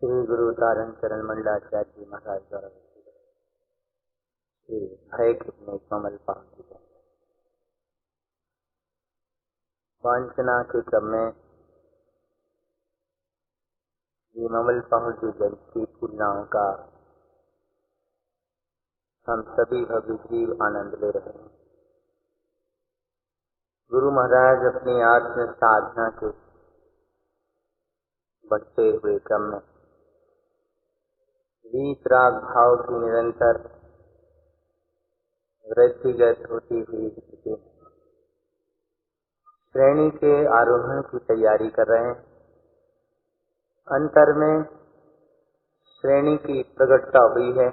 श्री गुरु तारण चरण मंडलाचार्य जी महाराज द्वारा श्री हरे कृष्ण कमल पावती वांछना के क्रम में ये ममल पाहुटी जल की पूर्णाओं का हम सभी भव्य जीव आनंद ले रहे हैं। गुरु महाराज अपनी आत्म साधना के बढ़ते हुए क्रम में वीतराग भाव की निरंतर वृद्धिगत होती हुई स्थिति श्रेणी के आरोहण की तैयारी कर रहे हैं। अंतर में श्रेणी की प्रकटता हुई है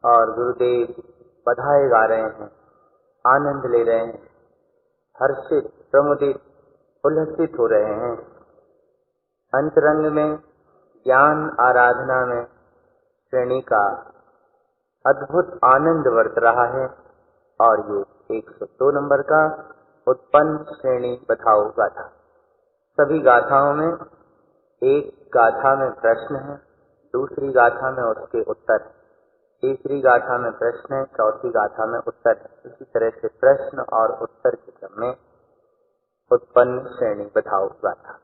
और गुरुदेव बधाई गा रहे हैं, आनंद ले रहे हैं, हर्षित प्रमुदित उल्लसित हो रहे हैं। अंतरंग में ज्ञान आराधना में श्रेणी का अद्भुत आनंद बरत रहा है और ये 102 नंबर का उत्पन्न श्रेणी बधाओ गाथा। सभी गाथाओं में एक गाथा में प्रश्न है, दूसरी गाथा में उसके उत्तर, तीसरी गाथा में प्रश्न है, चौथी गाथा में उत्तर है। इसी तरह से प्रश्न और उत्तर के क्रम में उत्पन्न श्रेणी बधाओ गाथा।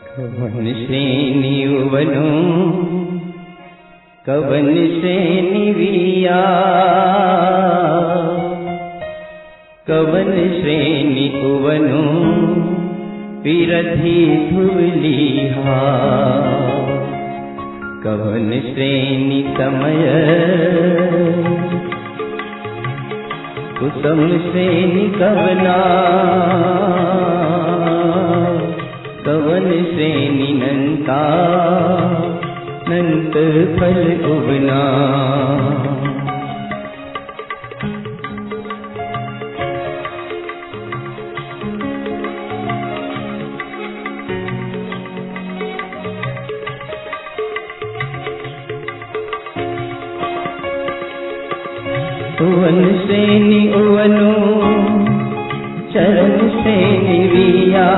कवन श्रेणी उवनो कवन श्रेणी विया, कवन श्रेणी उवनो विरधि धुलिहा, कवन श्रेणी समय कुसम श्रेणी कवना, कवन श्रेणी नंता नंत फल उबना। उवन श्रेणी उवनो चरण श्रेणी विया,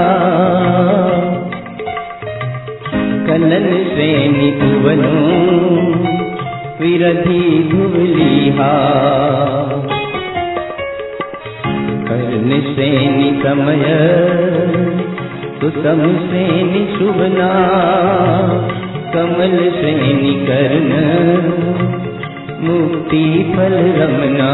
कलन श्रेणी उवनो विरधि धुलिहा, कर्ण श्रेणी समय कुसम श्रेणी शुभना, कमल श्रेणी कर्ण मुक्ति फल रमना।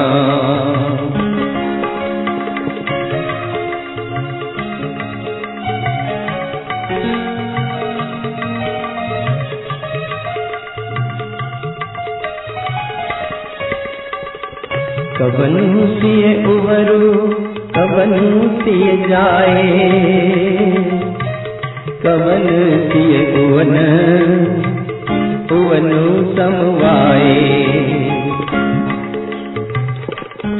कवन सिय उवरु कवन सिय जाए, कवन सिय उवन उवनु समवाए,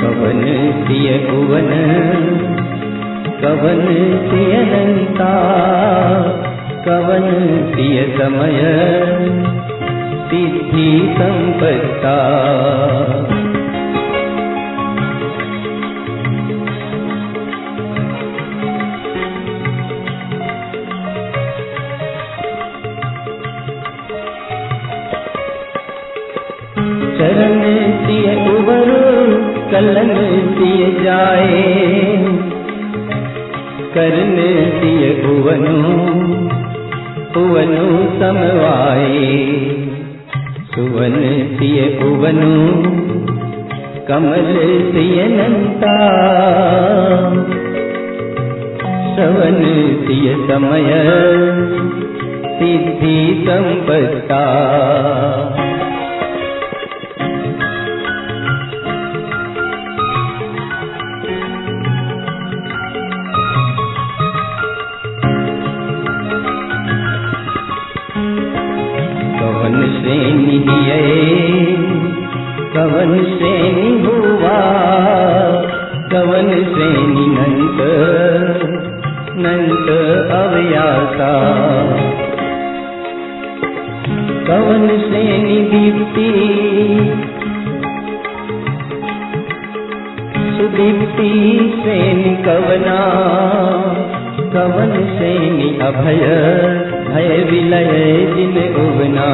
कवन सिय उवन कवन सिय अनंता, कवन सिय समय सिद्धि संपत्ता। चरण सिय उवरु कलन सिय जाए, कर्ण सिय उवनु उवनु समवाए, सुवन सिय उवनु कमल सिय नंता, श्रवण सिय समय सिद्धि संपत्ता। कवन श्रेणी कवन श्रेणी हुआ कवन श्रेणी नंत नंत अव्यासा कवन श्रेणी दीप्ति सुदीप्ति श्रेणी कवना कवन श्रेणी अभय भय विलय जिन उबना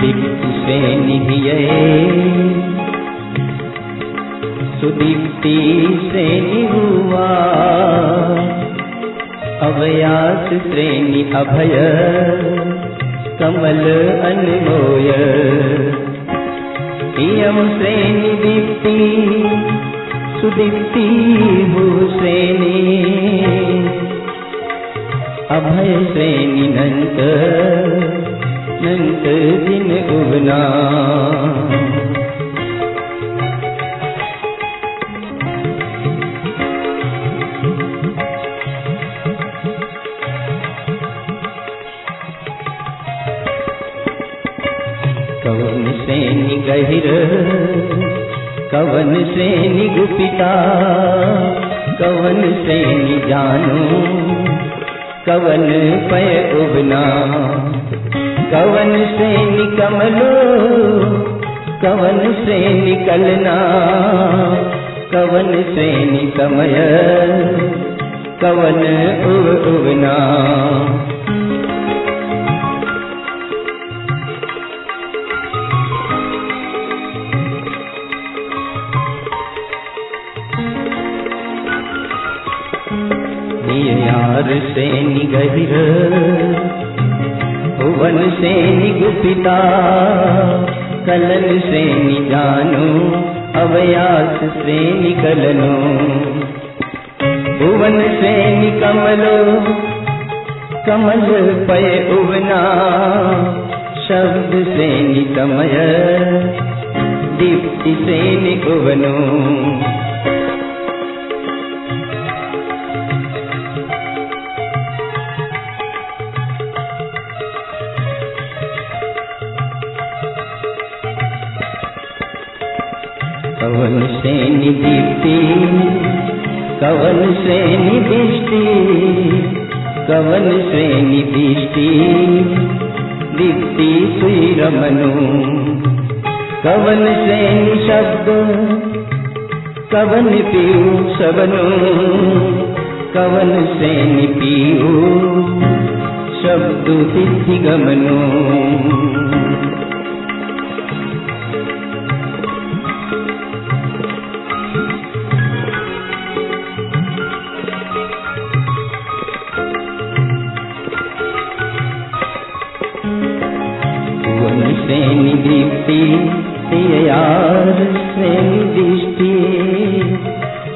दीप्ति श्रेणी सुदीप्ति श्रेणी हुआ अव्यास श्रेणी अभय कमल अनमोय इयम श्रेणी दीप्ति सुदीप्ति भू श्रेणी अभय श्रेणी नंत नंत जिन उबना कवन श्रेणी गहिर कवन श्रेणी गुपिता कवन श्रेणी जानो कवन पय उबना कवन श्रेणी कमलो कवन श्रेणी कलना कवन श्रेणी समय कवन उबना यार श्रेणी गहिर भुवन श्रेणी गुपिता कलन श्रेणी जानो अव्यास श्रेणी कलनो भुवन श्रेणी कमलो कमल पय उबना शब्द श्रेणी समय दीप्ति श्रेणी उबनो कवन श्रेणी दीप्ति कवन श्रेणी दृष्टि कवन श्रेणी दृष्टि दीप्ति सुरमनु कवन श्रेणी शब्द कवन पीऊ सबनु कवन श्रेणी पीऊ शब्द सिद्धि गमनु श्रेणी दीप्ति यार श्रेणी दृष्टि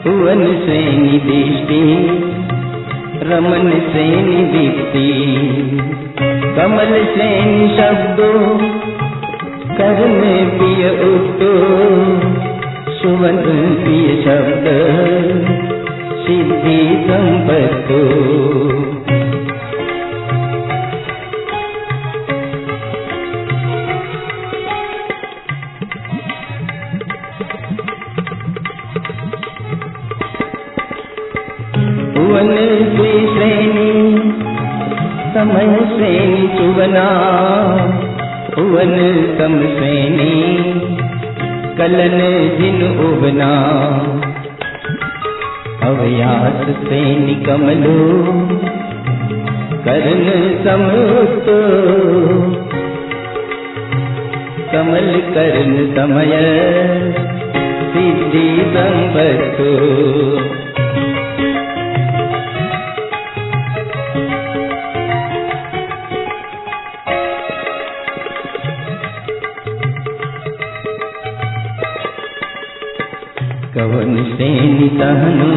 भुवन श्रेणी दृष्टि रमन श्रेणी दीप्ति कमल श्रेणी शब्दो कर्ण प्रिय उत्तो सुवन प्रिय शब्द सिद्धि संपत्तो भुवन श्रेणी समय श्रेणी सुवना भुवन सम श्रेणी कलन जिन उबना अव्यास श्रेणी कमलो कर्ण समुत कमल कर्ण समय सिद्धि संपत्तो कवन श्रेणी सहनु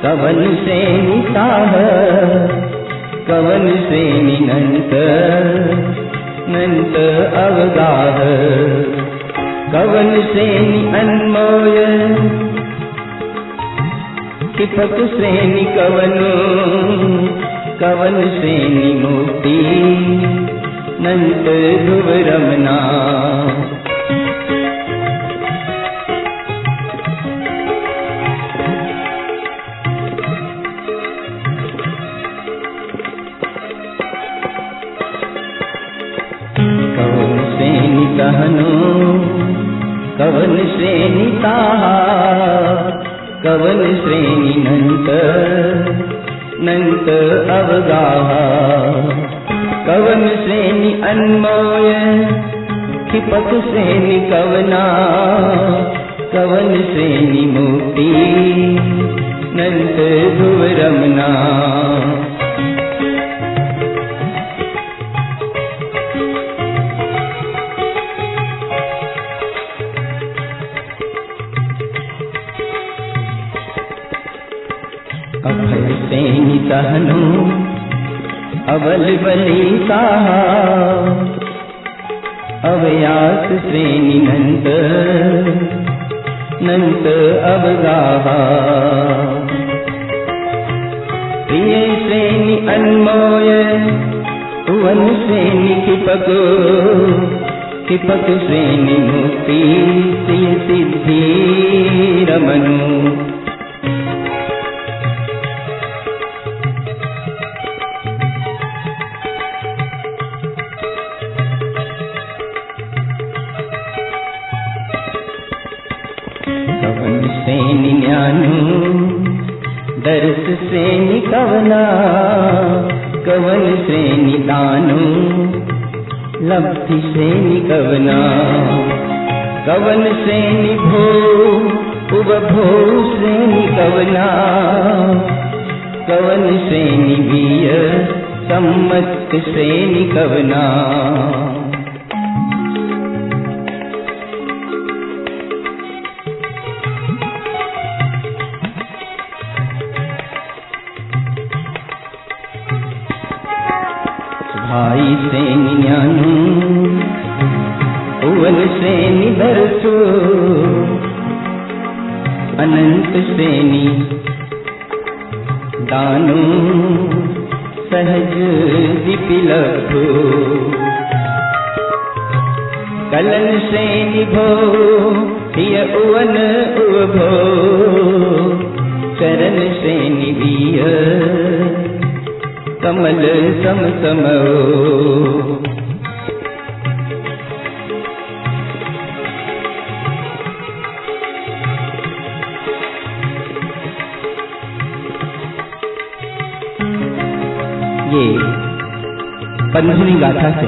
कवन श्रेणी साह कवन श्रेणी नंत नंत अवगाह कवन कवन श्रेणी अनमोय किपक श्रेणी कवनो कवन श्रेणी मुक्ति नंत ध्रुव रमना कवन श्रेणी कहनो कवन श्रेणी ताहा कवन श्रेणी नंत नंत अवगाहा कवन श्रेणी अनमोय क्षिपक श्रेणी कवना कवन श्रेणी मुक्ति नंत ध्रुव रमना अभय श्रेणी कहनो अवल बली साहा अवयास श्रेणी नंत नंत अवगाहा प्रिय श्रेणी अनमोय उवन श्रेणी किपक किपक श्रेणी मुक्ति प्रिय सिद्धि रमनु कवन श्रेणी ज्ञानु दर्श श्रेणी कवना कवन श्रेणी दानु लब्धि श्रेणी कवना कवन श्रेणी भो उपभो श्रेणी कवना कवन श्रेणी वीय सम्मत श्रेणी कवना भाई श्रेणी ज्ञानु उवन श्रेणी दर्शो अनंत श्रेणी दानु सहज विपिलभो कलन श्रेणी भो प्रिय उवन उभो चरण श्रेणी वीय कमल सम समो ये 15वीं गाथा से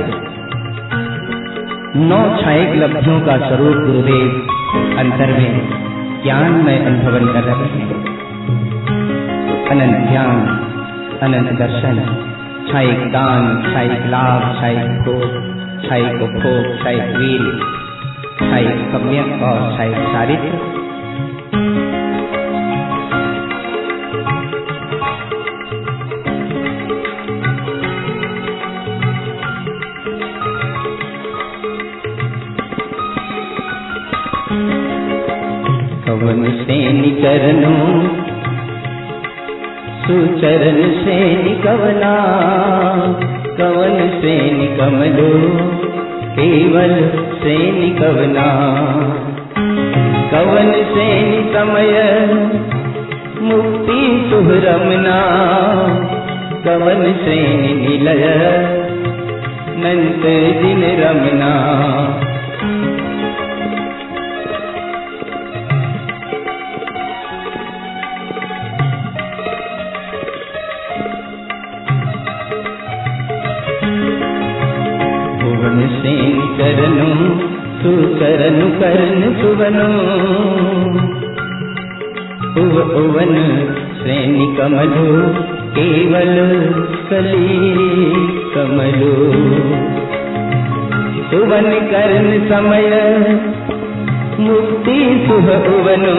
9 छायक लब्धियों का स्वरूप गुरुदेव अंतर में ज्ञान में अनुभवन कर रहे हैं। अनंत ज्ञान, अनंत दर्शन, छायक दान, छायक लाभ, छायक भोग, छायक उपभोग, छायक वीर, छायक सम्यक और छायक चारित्र। कवन श्रेणी करनो सुचरण श्रेणी कवना, कवन श्रेणी कमलो केवल श्रेणी कवना, कवन श्रेणी समय मुक्ति सुहरमना, कवन श्रेणी निलय नंत दिन रमना। भुवन श्रेणी करनु सुकरनु करन सुवनो, उवन श्रेणी कमलो केवल कली कमलो, सुवन करन समय मुक्ति सुह उवनो,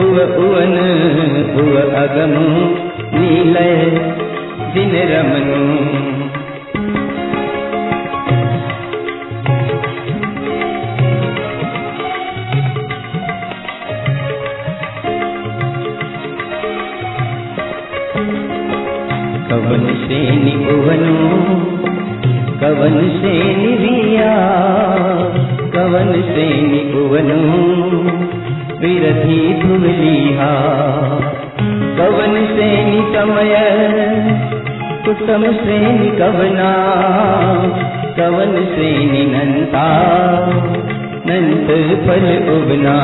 उवन उव अगमु नीलय दिन रमनु। भुवनु कवन से निरिया कवन से भुवनु विरधि धुलिहा कवन से समय कुसम से कवना कवन से नंता नंत फल उगना।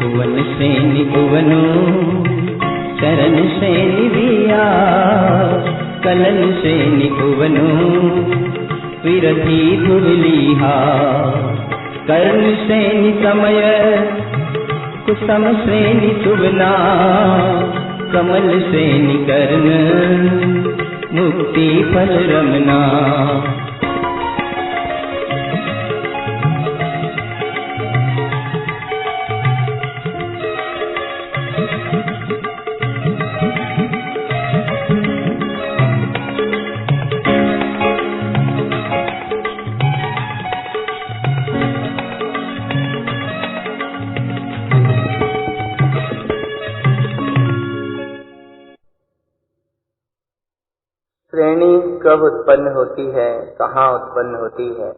भुवन से भुवनु चरण से निरिया कलन से भुवनु विरधि धुलिहा कर्ण से समय कुसम से सुबना कमल से कर्ण मुक्ति फल रमना। श्रेणी कब उत्पन्न होती है, कहाँ उत्पन्न होती है,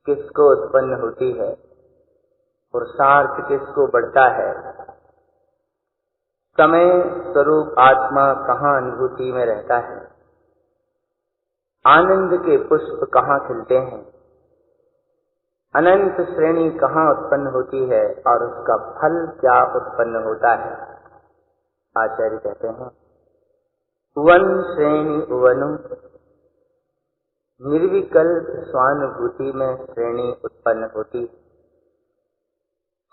किसको उत्पन्न होती है, पुरुषार्थ किसको बढ़ता है, समय स्वरूप आत्मा कहाँ अनुभूति में रहता है, आनंद के पुष्प कहाँ खिलते हैं, अनंत श्रेणी कहाँ उत्पन्न होती है और उसका फल क्या उत्पन्न होता है। आचार्य कहते हैं उवन श्रेणी उवनु निर्विकल्प स्वानुभूति में श्रेणी उत्पन्न होती है।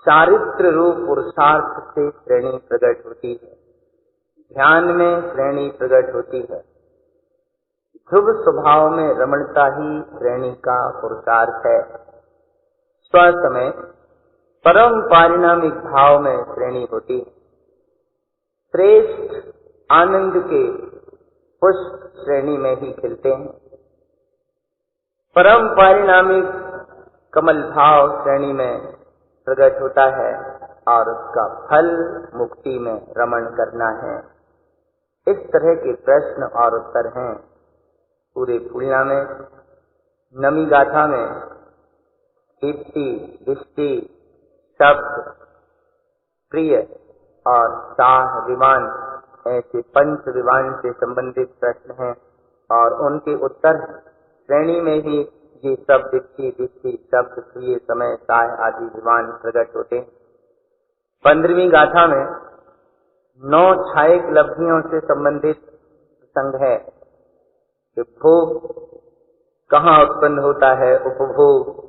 चारित्र रूप पुरुषार्थ से श्रेणी प्रकट होती है, ध्यान में श्रेणी प्रकट होती है, ध्रुव स्वभाव में रमणता ही श्रेणी का पुरुषार्थ है। स्वसमय परम पारिणामिक भाव में श्रेणी होती है। श्रेष्ठ आनंद के पुष्प श्रेणी में ही खिलते हैं। परम पारिणामिक कमल भाव श्रेणी में प्रकट होता है और उसका फल मुक्ति में रमण करना है। इस तरह के प्रश्न और उत्तर हैं पूरे फूलना में। नमी गाथा में दीप्ति, दृष्टि, शब्द, प्रिय और साह विमान ऐसे पंच विमान से संबंधित प्रश्न हैं और उनके उत्तर श्रेणी में ही ये सब दृष्टि, शब्द, प्रिय, समय, साह आदि विमान प्रकट होते हैं। 15वीं गाथा में 9 छायक लब्धियों से संबंधित प्रसंग है कि भोग कहाँ उत्पन्न होता है, उपभोग,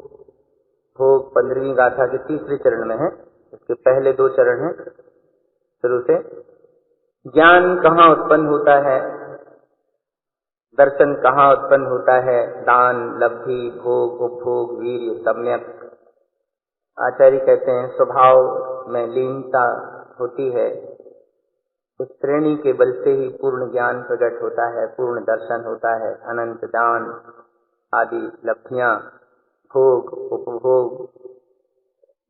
भोग 15वीं गाथा के तीसरे चरण में है। इसके पहले 2 चरण हैं शुरू से। ज्ञान कहाँ उत्पन्न होता है, दर्शन कहाँ उत्पन्न होता है, दान, लब्धि, भोग, उपभोग, वीर्य, सम्यक। आचार्य कहते हैं स्वभाव में लीनता होती है, इस श्रेणी के बल से ही पूर्ण ज्ञान प्रकट होता है, पूर्ण दर्शन होता है। अनंत दान आदि लब्धियां, भोग, उपभोग,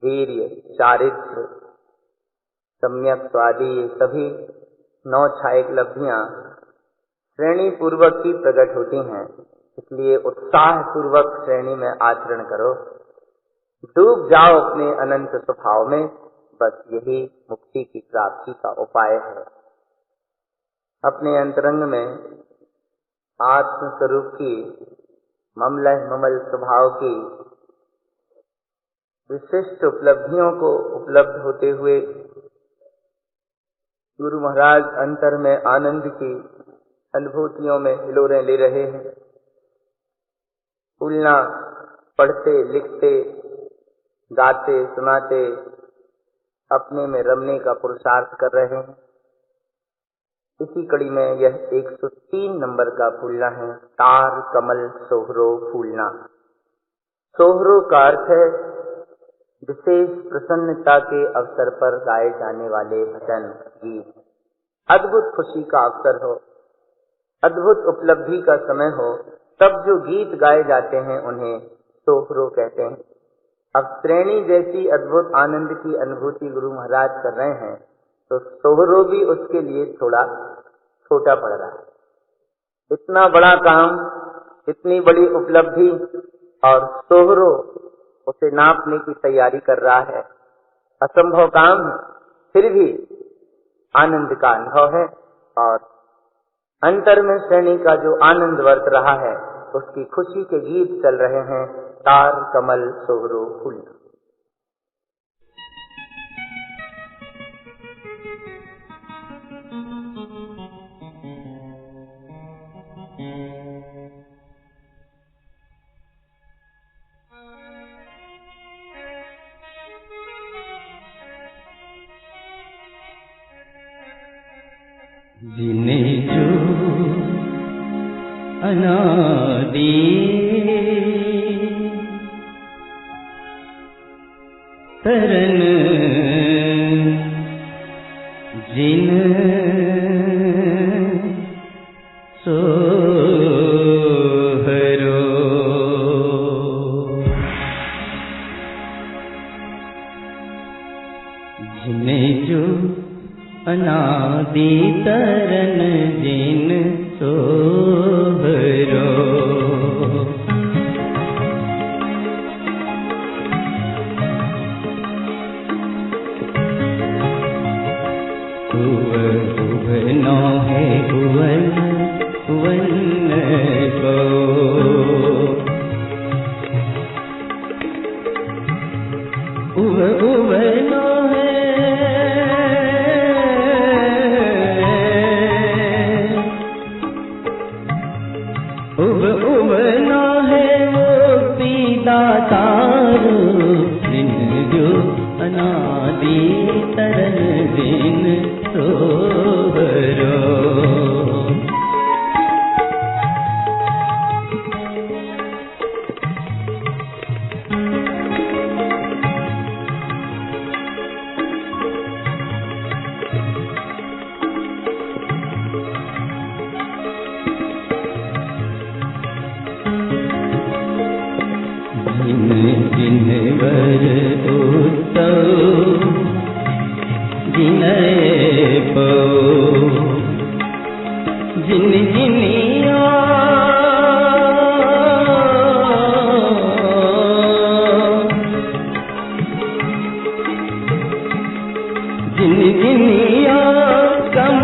वीर्य, चारित्र, सम्यक स्वादि, ये सभी 9 छायक लब्धियां श्रेणी पूर्वक ही प्रकट होती हैं। इसलिए उत्साह पूर्वक श्रेणी में आचरण करो, डूब जाओ अपने अनंत स्वभाव में। बस यही मुक्ति की प्राप्ति का उपाय है। अपने अंतरंग में आत्म स्वरूप की ममल स्वभाव की विशिष्ट उपलब्धियों को उपलब्ध होते हुए गुरु महाराज अंतर में आनंद की अनुभूतियों में हिलोरें ले रहे हैं। फूलना पढ़ते, लिखते, गाते, सुनाते अपने में रमने का पुरुषार्थ कर रहे हैं। इसी कड़ी में यह 103 नंबर का फूलना है, तार कमल सोहरो फूलना। सोहरो का अर्थ है विशेष प्रसन्नता के अवसर पर गाए जाने वाले भजन गीत। अद्भुत खुशी का अवसर हो, अद्भुत उपलब्धि का समय हो, तब जो गीत गाए जाते हैं उन्हें सोहरो कहते हैं। अब श्रेणी जैसी अद्भुत आनंद की अनुभूति गुरु महाराज कर रहे हैं, तो सोहरो भी उसके लिए थोड़ा छोटा पड़ रहा है। इतना बड़ा काम, इतनी बड़ी उपलब्धि, और सोहरो उसे नापने की तैयारी कर रहा है। असंभव काम है, फिर भी आनंद का अनुभव है। और अंतर में श्रेणी का जो आनंद वर्त रहा है, उसकी खुशी के गीत चल रहे हैं। तार कमल सोहरो फूल। जिन्हें जो अनादि तरन जिन सोहरो, जिन्हें जो अनादि तरन जिन सोहरो, उवनो है उवन उवन को, उवनो है उवनो है वो दातारू, जिन जो अनादि तरन जिन सोहरो। जिन वर उत्सव जिनय पो, जिन जिनिया जिन जिनिया कम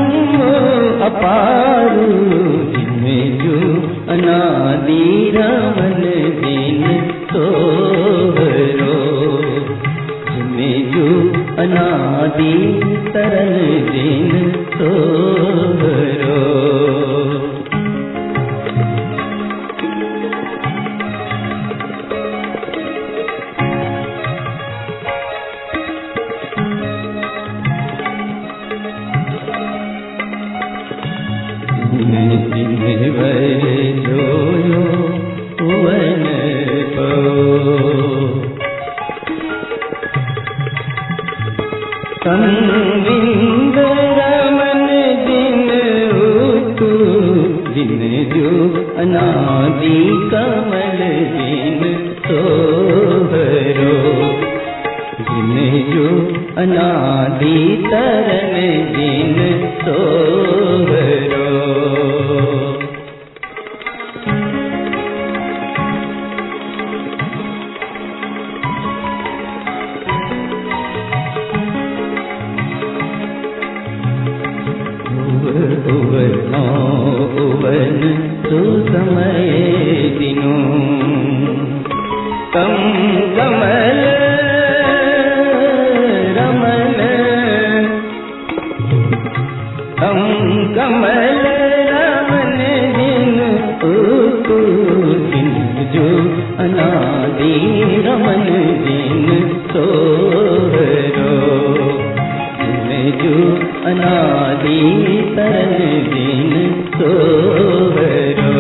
अपारू, जिन्हें जो अनादि रमन जिन सोहरो, जिन्हें जो अनादि तरन जिन सोहरो। जिन्हें वर जोयो उवन को, संविंद रमन जिन उतु, जिन जो अनादि कमल जिन सोहरो, जिन जो अनादि तरन जिन सोहरो। उवनो उवन सुसमय दिनो, कम कमल रमन, कम कमल रमन जिन उतु, जिन जो अनादि रमन जिन सोहरो, जिन जो अनादि तरन जिन सोहरो।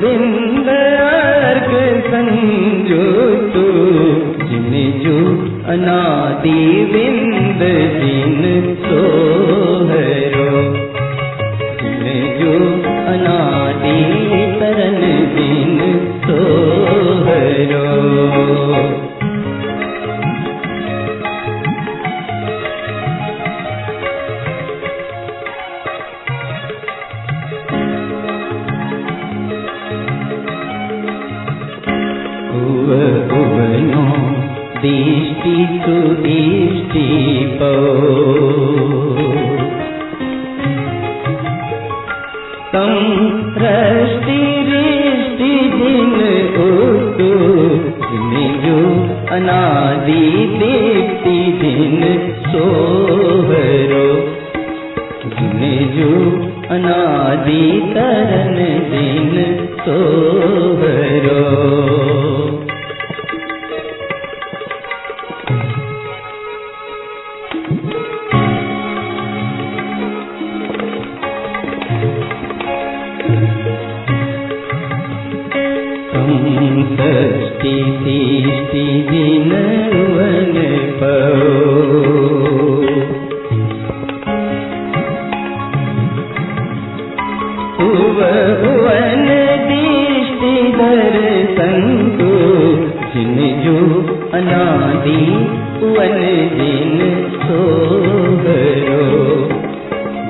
बिंद अर्घ संजुतु जिन जो अनादि बिंद जिन सोहरो जिन जो अनादि तरन जिन सोहरो दृष्टि तु दृष्टि पो तम रष्टि रिष्टि जिन उतु जिन जो अनादि दीप्ति जिन सोहरो जिन जो अनादि तरन जिन सोहरो षष्टि तीष्टि जिन वन पो भुवन दृष्टि दर्शन को जिन जो अनादि वन जिन सोहरो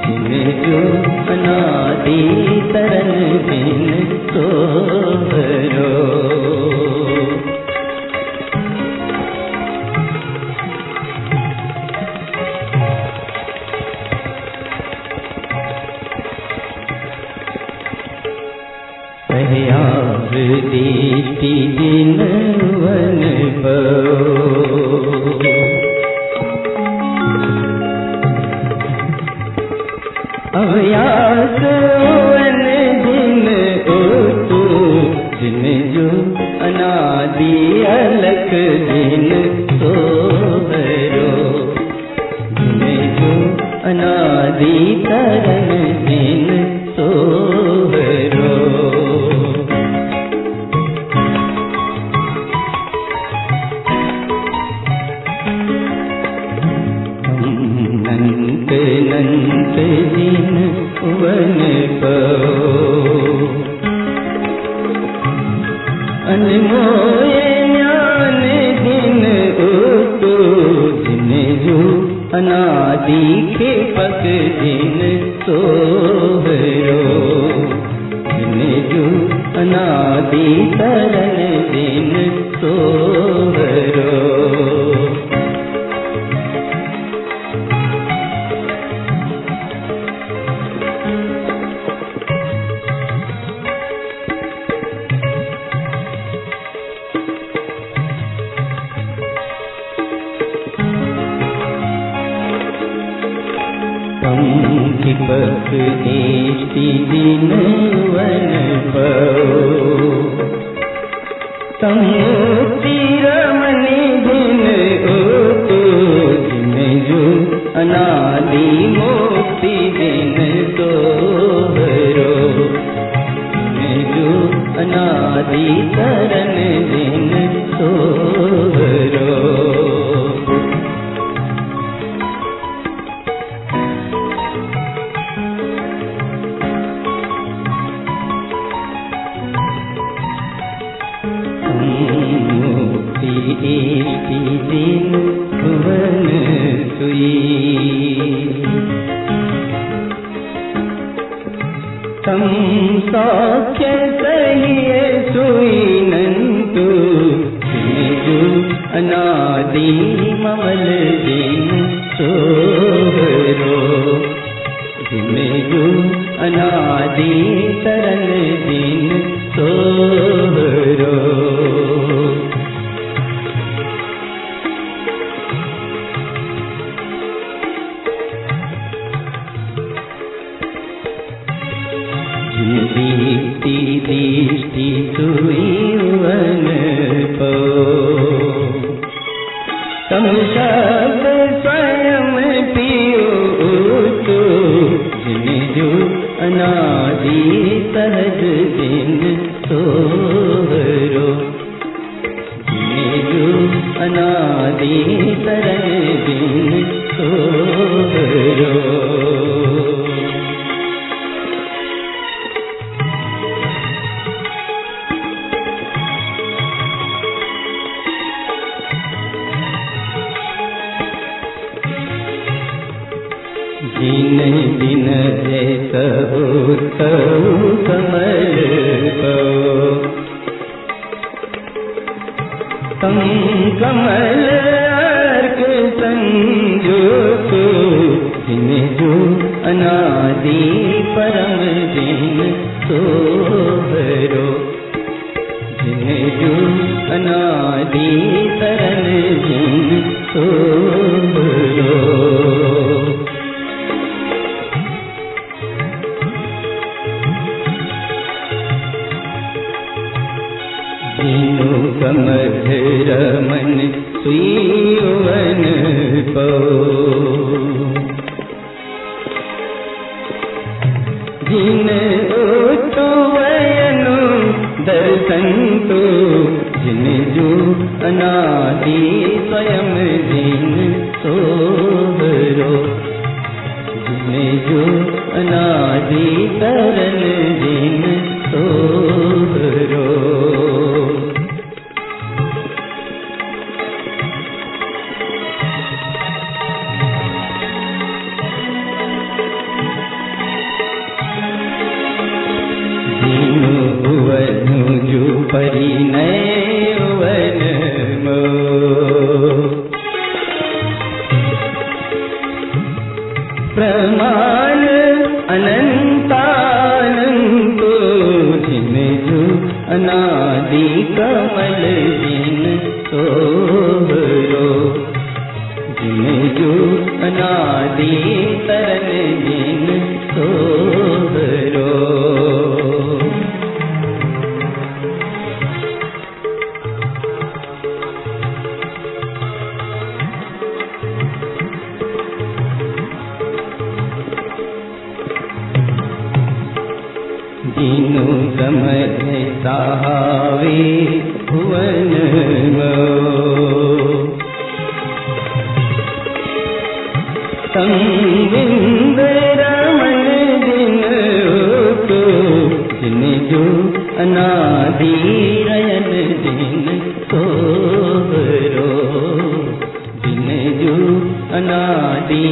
जिन जो अनादि तरन जिन सोहरो दृष्टि जिन वन पो अभ्यास वन जिन उतु जिन जो अनादि अलख जिन सोहरो जिन जो अनादि तरन जिन सोहरो नंत जिन वन पो अनमोल ज्ञान जिन उतु जिन जो अनादि खेपक जिन सोहरो जिन जो अनादि तरन जिन सोहरो पक दृष्टि जिन वन पो समुक्ति रमणि जिन उतु जिन जो अनादि मुक्ति जिन सोहरो जिन जो अनादि तरन जिन सोहरो इष्टि जिन भुवन सुई तम सौख्य सहिए सुई नंतु जिन जो अनादि ममल जिन सोहरो जिन जो अनादि तरन जिन सोहरो दीप्ति दृष्टि सुई वन पो तम शब्द स्वयं पियो तो जिन जो अनादि सहज दिन सोहरो, जिने जो अनादि सरन दिन सोहरो। जिन दिन जैसहु तहु कमल को, तम कमल अर्क संजोग, जिन जो अनादि परम दिन सोहरो, जिन जो अनादि सरन दिन सोहरो। जिनु समझ रमन सुवन पो, जिन उतुवयनु दर्शन तो, जिन जो अनादि स्वयं दिन सोहरो, जिन जो अनादि सरन दिन सोहरो। जिनु भुवनु जो परिणय वन मो, प्रमाण अनंतानंतो, जिन जो अनादि कमल दिन सोहरो, जिन जो अनादि तरन दिन सोहरो। जिनु समझ सावे भुवन मो, संबिंद रमन दिन तो, जिन जो अनादि रयन दिन सोहरो, जिन जो अनादि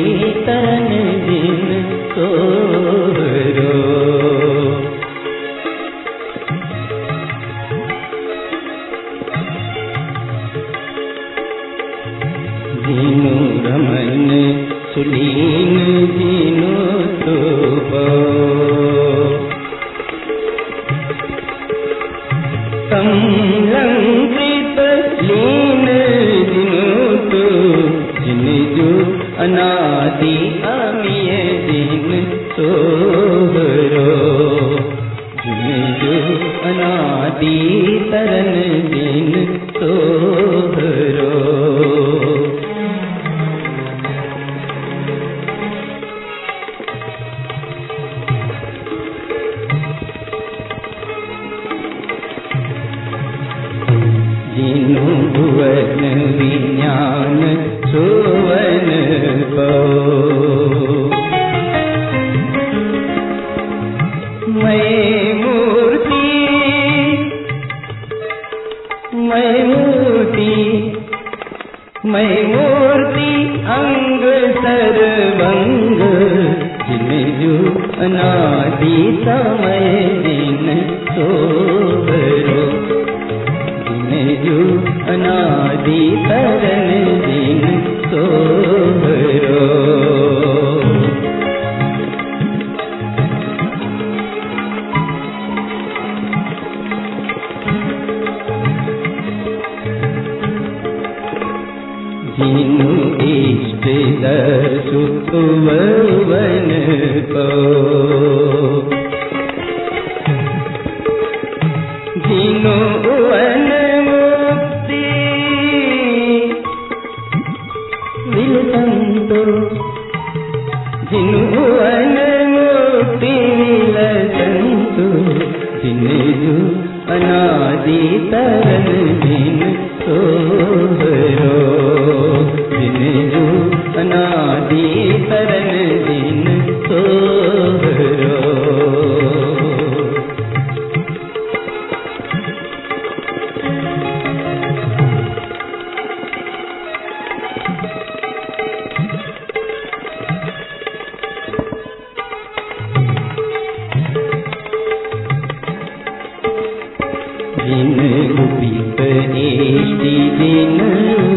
तरन दिन सोहरो। जिनु रमन सुलीन जिनु सोपो, संलंकृत लीन जिनु तो, जिन जो अनादि अमीय दिन सोहरो, जिन जो अनादि तरन दिन सोहरो। जिनु भुवन विज्ञान सोवन पो, मैं मूर्ति अंग सर्वंग, जिन जो अनादि समय दिन सोहरो, जिन जो अनादि तरन दिन सोहरो। जिनु इष्ट दर्शु वन को, जिनु वन मुक्ति विलसंतो, जिनु वन मुक्ति जिन गुपित एष्टि जिन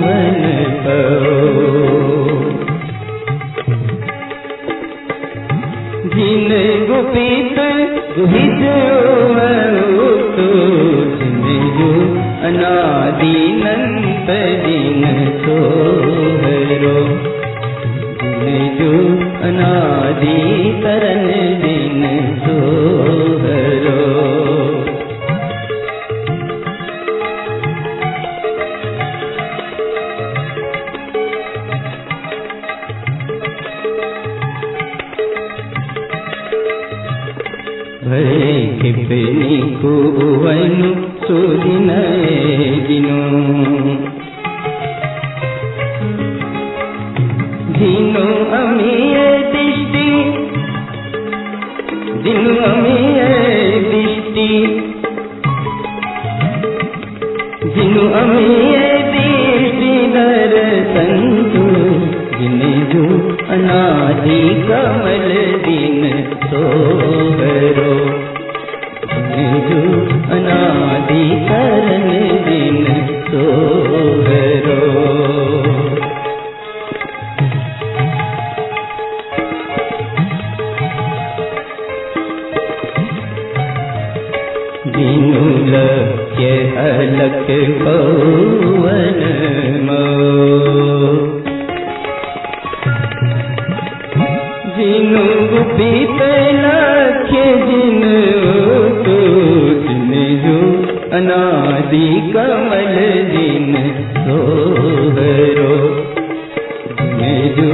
वन जिन गुपित गुहित जिन जो अनादिनंत जिन सोहरो जिन जो अनादि तरन जिन सोहरो भरे खिपनी कुवनु सुदिन जिनो जिनो अमीय दृष्टि जिनो अमीय दृष्टि जिनो अमीय दृष्टि दर्शन्तु जिने जो अनादि कमल दिन सोहरो जिने जो अनादि करण दिन सोहरो जिनु लक्ष्य अलख पवन जिनु गुपित लक्ष्य जिन तो जिन जो अनादि कमल दिन सोहरो जिन जो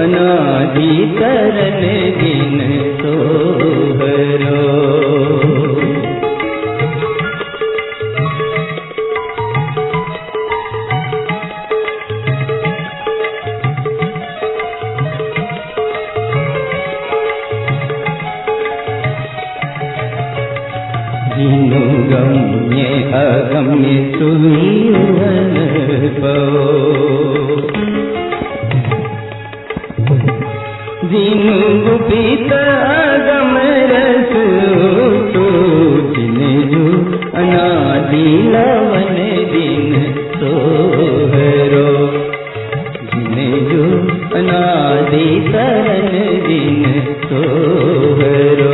अनादि करण दिन सोहरो जिनु गम्य अगम्य सुवन जिनु गुपित अगम रस तो जिन जो अनादि लवन दिन सोहरो जिन जो अनादि तरन दिन सोहरो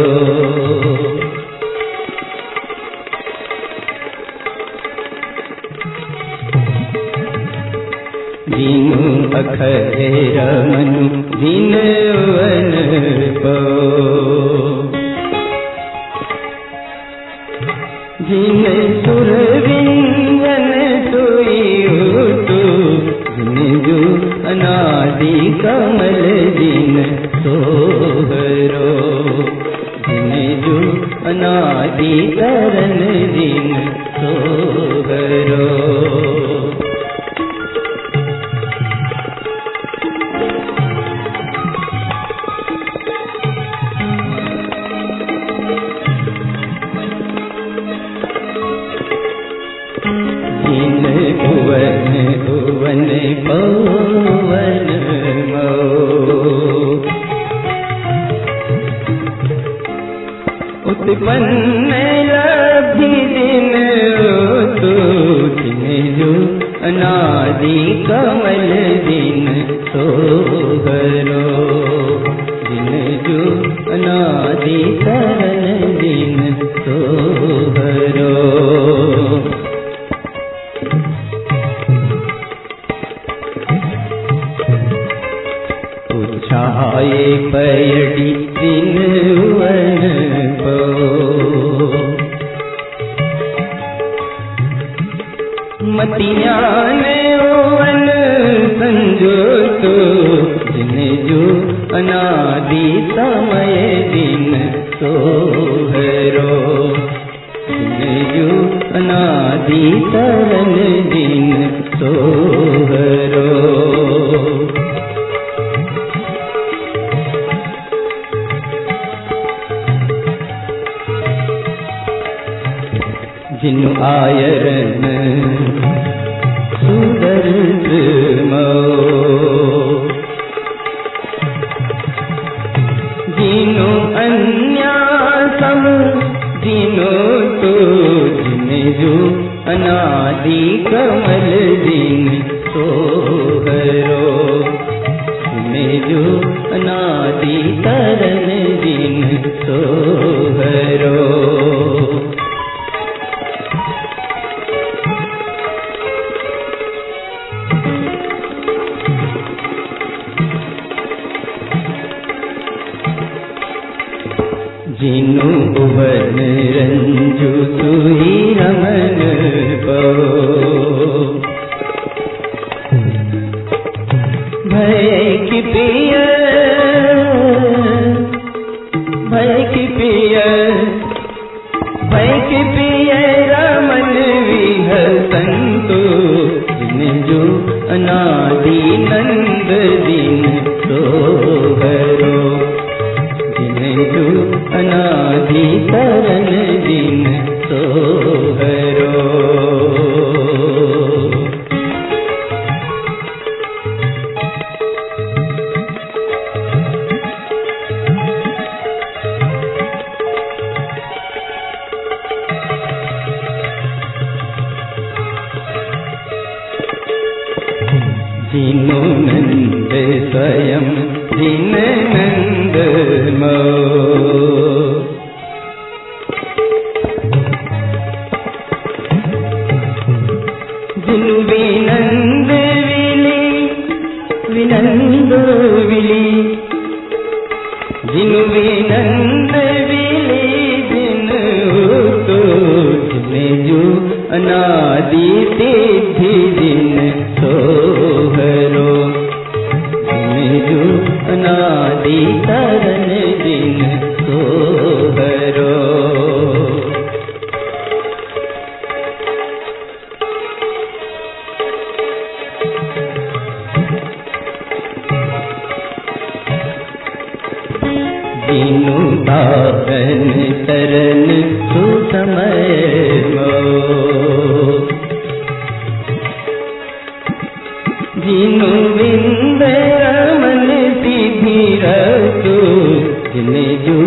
जिनु अखर मनु जिन वन जिन सुर विंजन सोई जिन जो अनादि कमल दिन सोहरो जिन जो अनादि करण दिन सोहरो भुवन भुवन पवन उत्पन्न लब्धि दिन तो जिन जो अनादि कमल दिन सोहरो जिन जो अनादि करण दिन सोहरो छाये पयड़ी दिन वन मतियान वन संजो तो जिन जो अनादि समय दिन सोहरो जिन जो अनादि तरन दिन सोहरो जिनु आयरन सुदर्श जिनु अन्यासम जिनु तो जिन जो अनादि कमल दिन सोहरो, जो अनादि तरन दिन सोहरो। जिनु भुवन रंजु सुहि रमन पवो, भय की पिय रमन विहसंतो, जो अनादि नंद दिन सोहरो, जो अनादि तरन दिन सोहरो। जिनु नंद स्वयं जिन नंद मो, जिनु विनंद विली, जिनु विनंद विली जिनु तो, जिन जो अनादि सिद्धि दिन सोहरो, जो अनादि तरन दिन सोहरो। जिनु पावन तरन सुसमय मो, जिनु विंद रमन सिद्धि रसो, जिन जो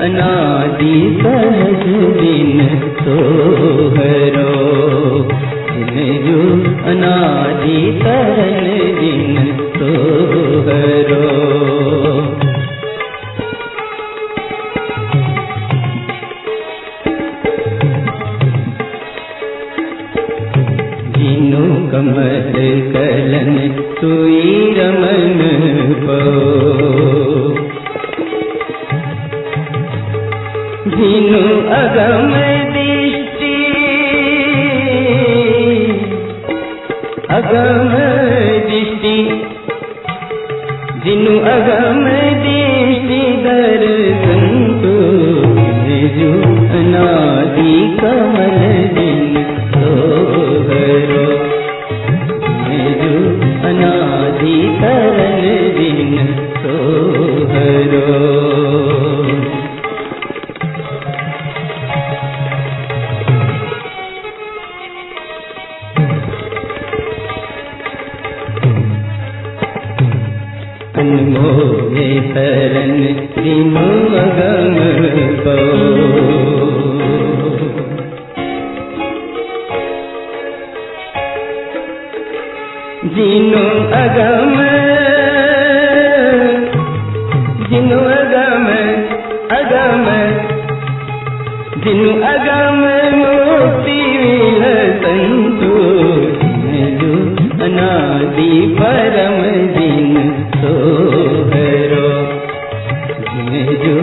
अनादि सहज दिन सोहरो, जिन जो अनादि तरन दिन सोहरो। जिनु कमल कलन सुई रमन पवो, जिनु अगम दृष्टि जिनु अगम दृष्टि दर्शन तो, जो अनादि कमल दिन सोहरो, जो अनादि तरन दिन सोहरो। अनमोल शरण जिनु अगम पवो, जिनु अगम मोक्ति विलसंतो, जो अनादि परम दिन सोहरो, जो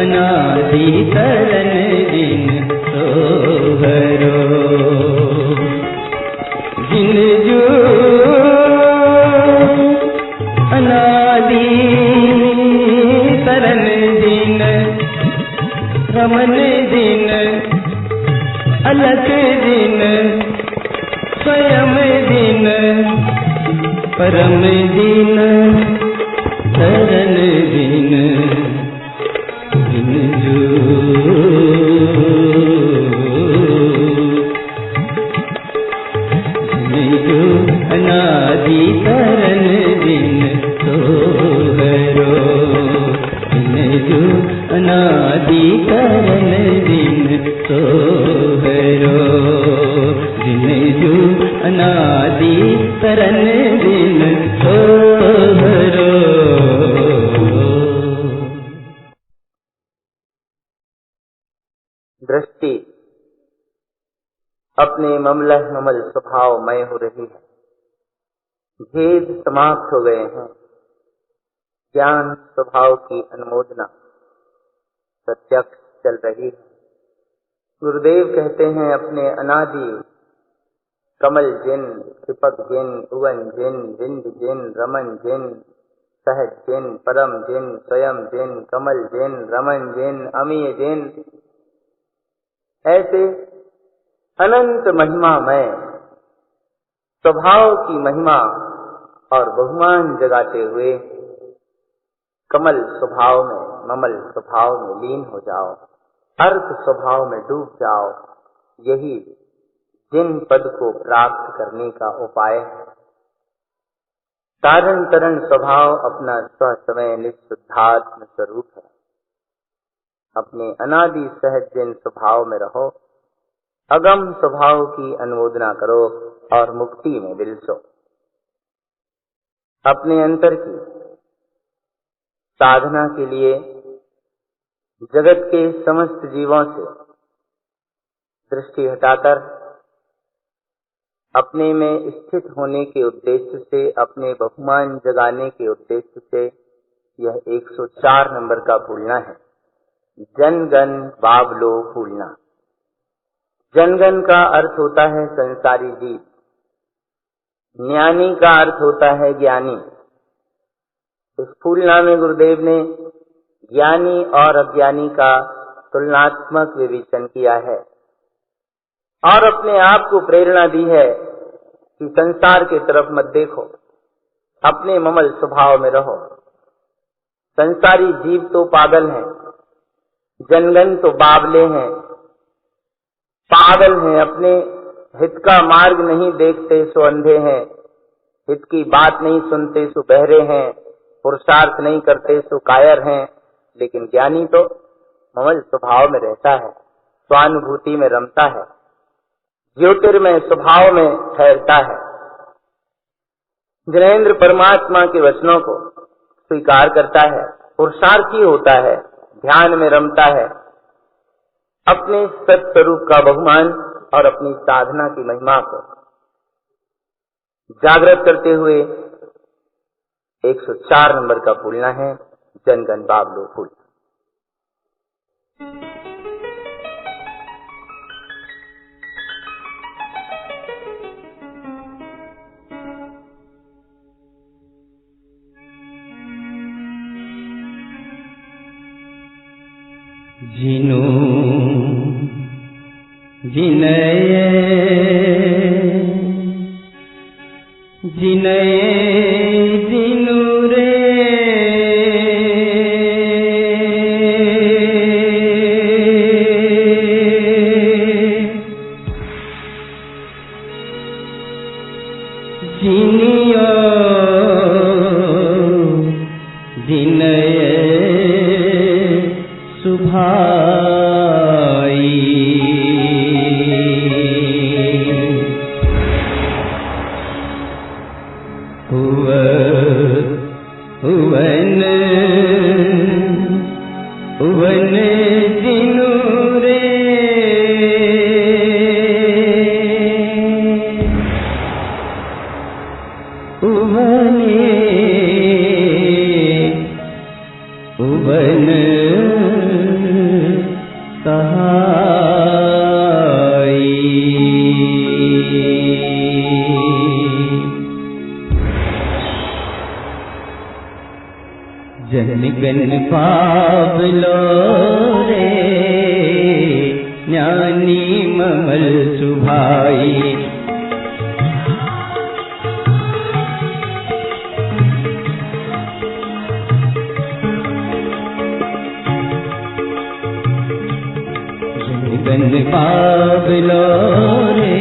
अनादि तरन दिन सोहरो। जिन जो अनादि तरन दिन रमन दिन अलग दिन स्वयं दिन परम दिन तरन दिन, दिन जो अनादि तरन दिन सोहरो, जो अनादि तरन दिन सोहरो। अपने ममलह ममल स्वभावमय हो रही है। भेद समाप्त हो गए हैं। ज्ञान स्वभाव की अनुमोदना प्रत्यक्ष चल रही है। गुरुदेव कहते हैं अपने अनादि कमल जिन, चिपक जिन, उवन जिन, रिंद जिन, रमन जिन, सहज जिन, परम जिन, स्वयं जिन, कमल जिन, रमन जिन, अमीय जिन, ऐसे अनंत महिमामय स्वभाव की महिमा और बहुमान जगाते हुए कमल स्वभाव में, ममल स्वभाव में लीन हो जाओ, अर्थ स्वभाव में डूब जाओ। यही जिन पद को प्राप्त करने का उपाय है। तारण तरण स्वभाव अपना स्वसमय निःशुद्धात्म स्वरूप है। अपने अनादि सहज जिन स्वभाव में रहो, अगम स्वभाव की अनुमोदना करो और मुक्ति में विलसो। अपने अंतर की साधना के लिए जगत के समस्त जीवों से दृष्टि हटाकर अपने में स्थित होने के उद्देश्य से, अपने बहुमान जगाने के उद्देश्य से यह 104 नंबर का फूलना है। जनगण बाबलो फूलना। जनगण का अर्थ होता है संसारी जीव, ज्ञानी का अर्थ होता है ज्ञानी। इस फूलना में गुरुदेव ने ज्ञानी और अज्ञानी का तुलनात्मक विवेचन किया है और अपने आप को प्रेरणा दी है कि संसार की तरफ मत देखो, अपने ममल स्वभाव में रहो। संसारी जीव तो पागल हैं, जनगण तो बावले हैं। पागल हैं, अपने हित का मार्ग नहीं देखते सो अंधे हैं, हित की बात नहीं सुनते सो बहरे हैं, पुरुषार्थ नहीं करते सो कायर हैं। लेकिन ज्ञानी तो ममल स्वभाव में रहता है, स्वानुभूति में रमता है, ज्योतिर्मय स्वभाव में ठहरता है। जिनेंद्र परमात्मा के वचनों को स्वीकार करता है, पुरुषार्थी होता है, ध्यान में रमता है। अपने सत्स्वरूप का बहुमान और अपनी साधना की महिमा को जागृत करते हुए 104 नंबर का फूलना है, जनगण बाबलो फूल। जिनु जिनये जिनये जिनु रे जिनियो जिनये सुभाई उवन उवन जिनु रे उवने उवन जनगण बाबलो रे ज्ञानी ममल सुभाई जनगण बाबलो रे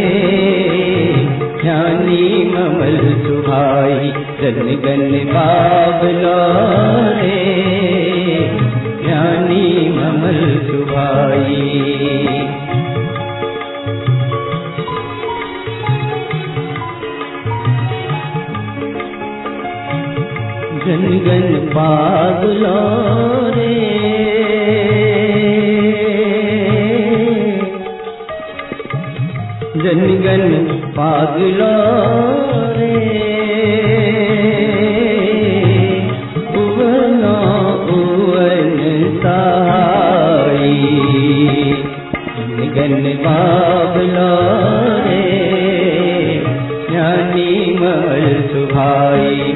ज्ञानी ममल सुभाई जनगण बाबलो रे ज्ञानी ममल सुभाई जनगण बाबलो रे जनगण पागलो रे उवनो उवन सहाई जनगण पागलो रे ज्ञानी मल सुभाई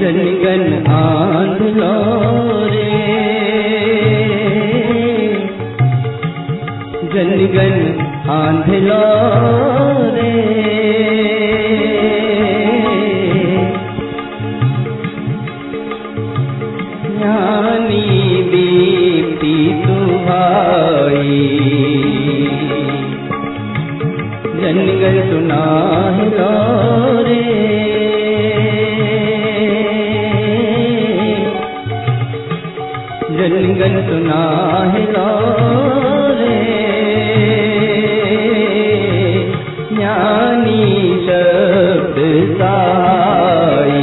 जनगण आंध लो रे जनगण आंध लो रे ज्ञानी दीप्ति सुहाई जनगण सुना लो रे जनगण सुना लो रे ज्ञानी शब्द साई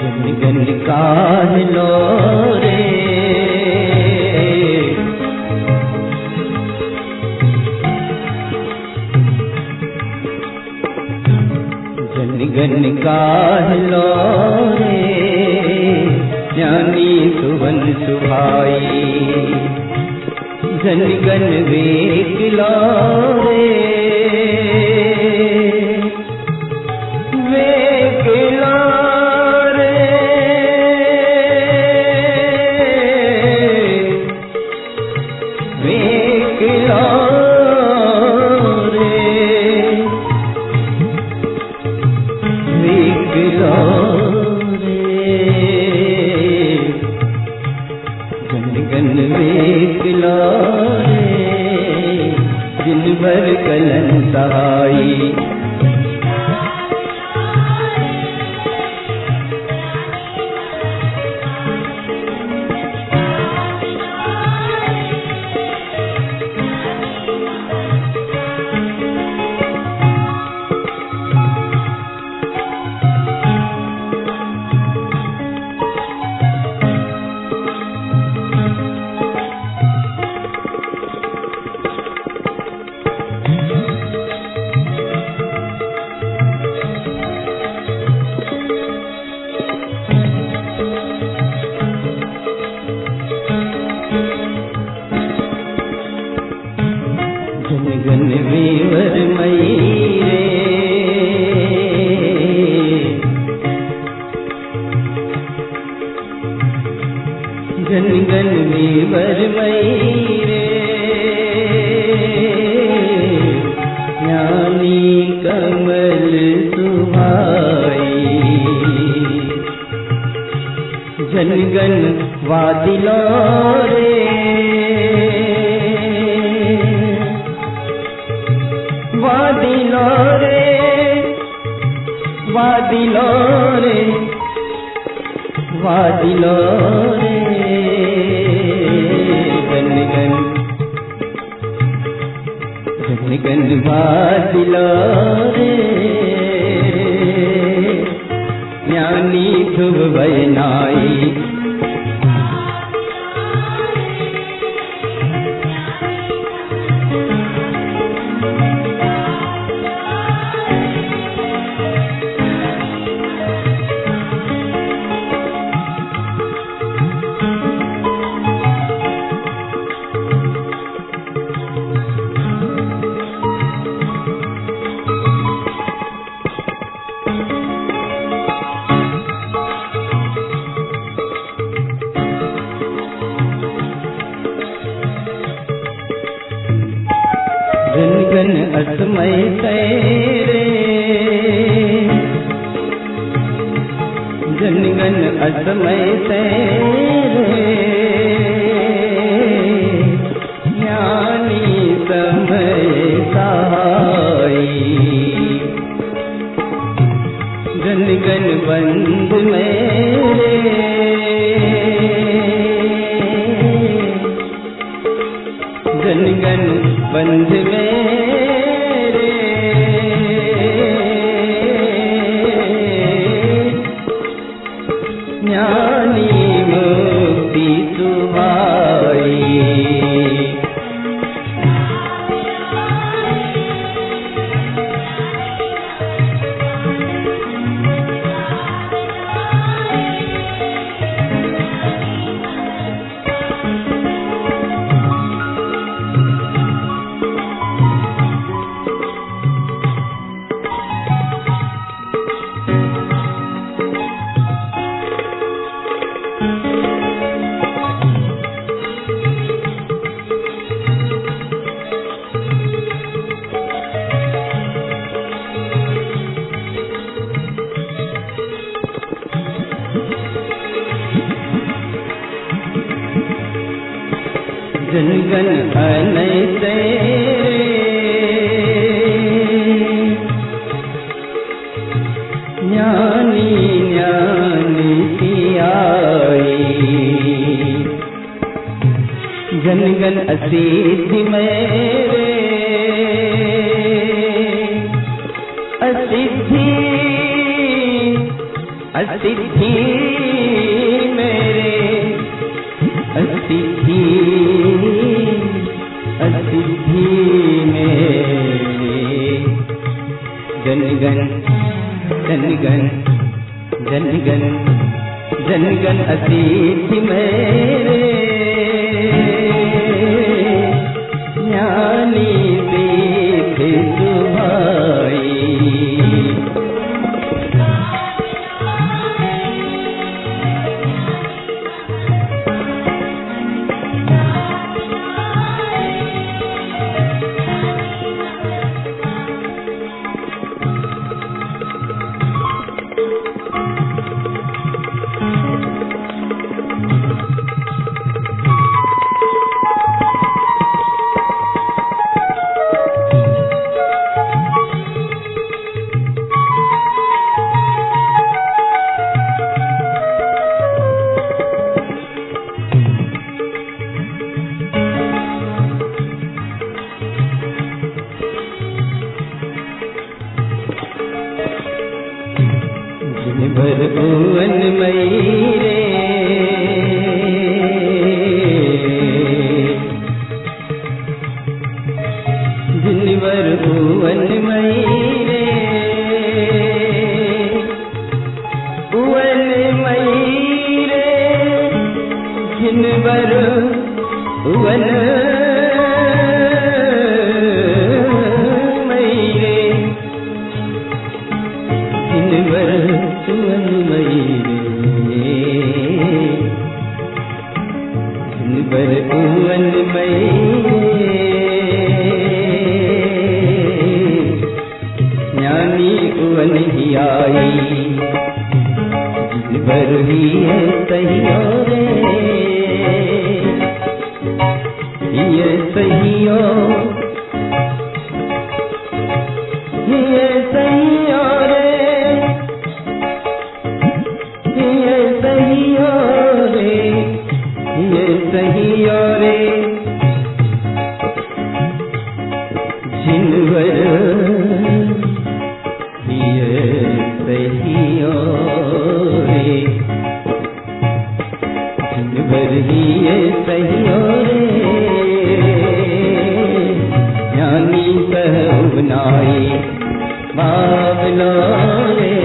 जनगण काढ़ लो रे जनगण काढ़ लो रे ज्ञानी सुवन सुभाई जनगण वेग लो रे वेग लो जनगण वेग लो रे दिन भर कलन सहाई जनगण वीवर मई रे जनगण वीवर मई रे ज्ञानी कमल सुभाई जनगण वादिलो रे वादिलो रे वादिलो रे वादिलो रे जनगण जनगण वादिलो रे ज्ञानी ध्रुव वैनाई गन असमय तेरे, जनगण असमय तेरे, ज्ञानी समय सहाई, जनगण बंद मेरे, जनगण बंद मेरे, ज्ञानी मुक्ति सुहाई। जनगण अनय तेरे, ज्ञानी ज्ञानी सियाई, जनगण असिद्धि मेरे, असिद्धि असिद्धि मेरे, असिद्धि असिद्धि मेरे, जनगण जनगण जनगण जनगण असिद्धि मेरे, ज्ञानी सिद्धि सुहाई। भर भुवन मयरे, जिनवर भुवन मयरे, भुवन मयरे, जिनवर भुवन मयरे, जिनवर भुवन मयरे, जिनवर भुवन मयरे, ज्ञानी भुवन ही आई, जिनवर ही है सहियो रे, ये सहियो, ये सहियो रे, ये सहियो रे, ये सहियो रे, जिनवर ये सहियो रे, जिनवर ये सहियो रे, ज्ञानी सहनाई बाबलो रे।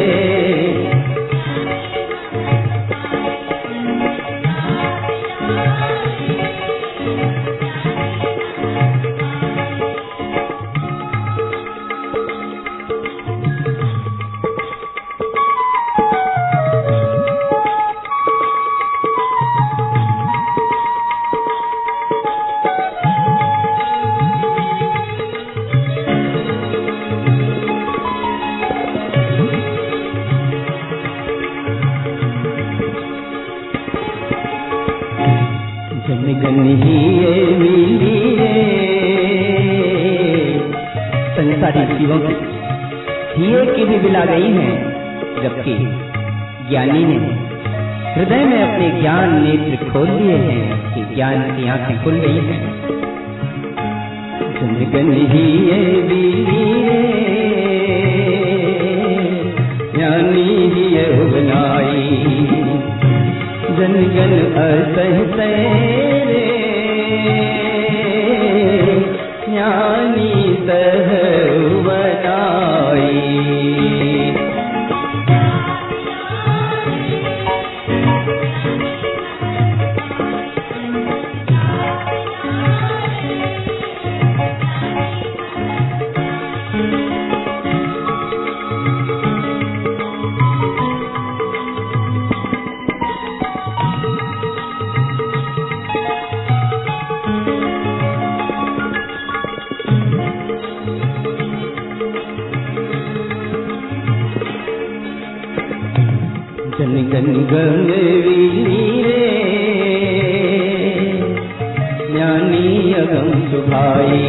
हिये मिली रे। संसारी जीवों की हिये की भी बिला गई है, जबकि ज्ञानी ने हृदय में अपने ज्ञान नेत्र खोल लिए हैं कि ज्ञान की आंखें खुल गई हैं। जनगण हिये मिली रे, ज्ञानी हिये बनाई। जनगण असह रे, ज्ञानी सह बनाई। जनगण गंगवीरी रे, ज्ञानी अगम सुभाई।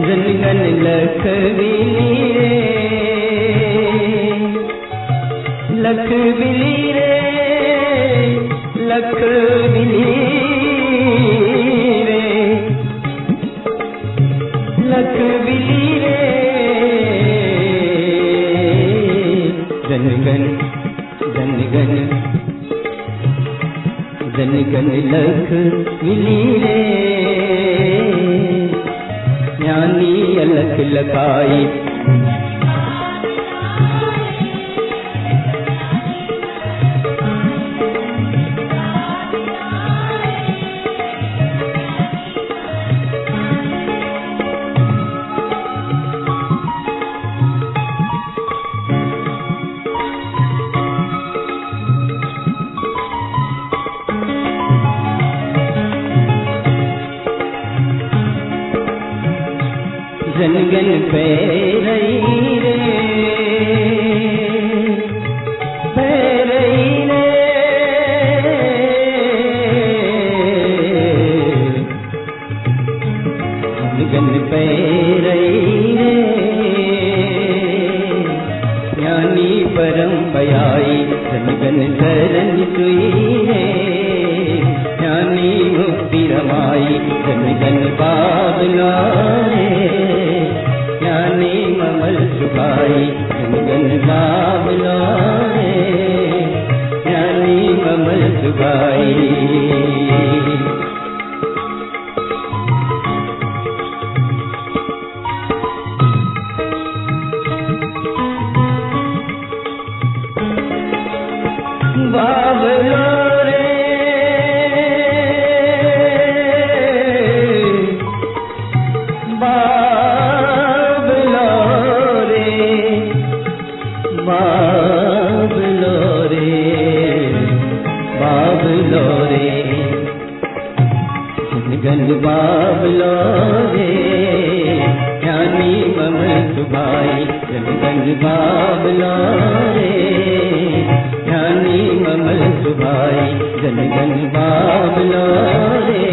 जनगण लखविली रे, लखविली रे, लखविली रे, लखविली रे। जनगण जनगण जनगण लखविली रे, ज्ञानी अलख लखाई। जनगण पैरई रे, पैरई रे, जनगण पैरई रे, ज्ञानी परम बयाई। जनगण शरण सुई रे, ज्ञानी मुक्ति रमाई। जनगण बाबला रे, ज्ञानी ममल सुखाई। जनगण बाबला रे, ज्ञानी ममल सुखाई। बाबलो रे, बाबलो रे, बाबलो रे, बाबलो रे। जनगण बाबलो रे, ज्ञानी ममल सुभाई। जनगण बाबलो रे, ज्ञानी ममल सुभाई। जनगण बाबलो रे,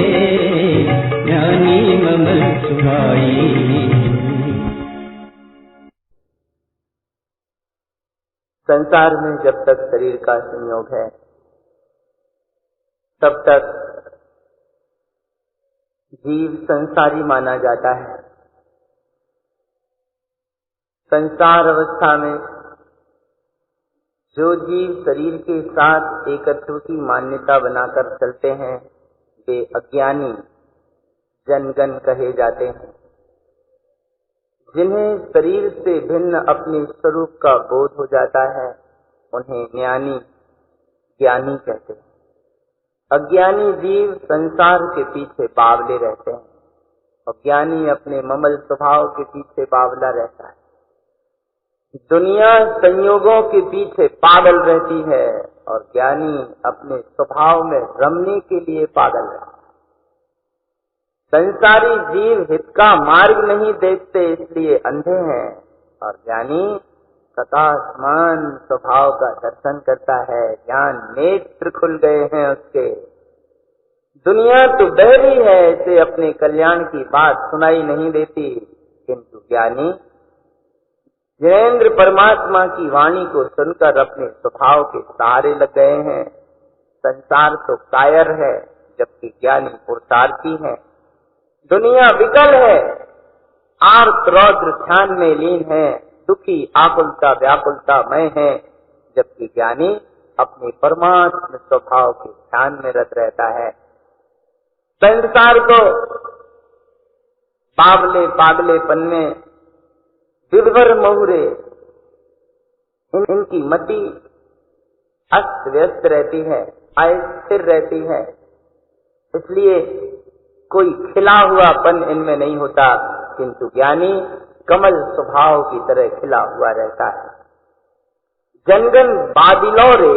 ज्ञानी ममल सुभाई। संसार में जब तक शरीर का संयोग है, तब तक जीव संसारी माना जाता है। संसार अवस्था में जो जीव शरीर के साथ एकत्व की मान्यता बनाकर चलते हैं, वे अज्ञानी जनगण कहे जाते हैं। जिन्हें शरीर से भिन्न अपने स्वरूप का बोध हो जाता है, उन्हें ज्ञानी ज्ञानी कहते हैं। अज्ञानी जीव संसार के पीछे बावले रहते हैं और ज्ञानी अपने ममल स्वभाव के पीछे बावला रहता है। दुनिया संयोगों के पीछे पागल रहती है और ज्ञानी अपने स्वभाव में रमने के लिए पागल रहता है। संसारी जीव हित का मार्ग नहीं देखते, इसलिए अंधे हैं, और ज्ञानी प्रकाशमान स्वभाव का दर्शन करता है। ज्ञान नेत्र खुल गए हैं उसके। दुनिया तो बहरी है, इसे अपने कल्याण की बात सुनाई नहीं देती, किंतु ज्ञानी जिनेंद्र परमात्मा की वाणी को सुनकर अपने स्वभाव के सहारे लग गए हैं। संसार तो कायर है, जबकि ज्ञानी पुरुषार्थी है। दुनिया विकल है, आर्त रौद्र ध्यान में लीन है, दुखी आकुलता व्याकुलता में है, जबकि ज्ञानी अपने परमात्म स्वभाव के ध्यान में रत रहता है। संसार को बावले पागलेपन में विभर महुरे, इनकी मति अस्त व्यस्त रहती है, अस्थिर रहती है, इसलिए कोई खिला हुआपन इनमें नहीं होता, किंतु ज्ञानी कमल स्वभाव की तरह खिला हुआ रहता है। जनगण बादलों रे,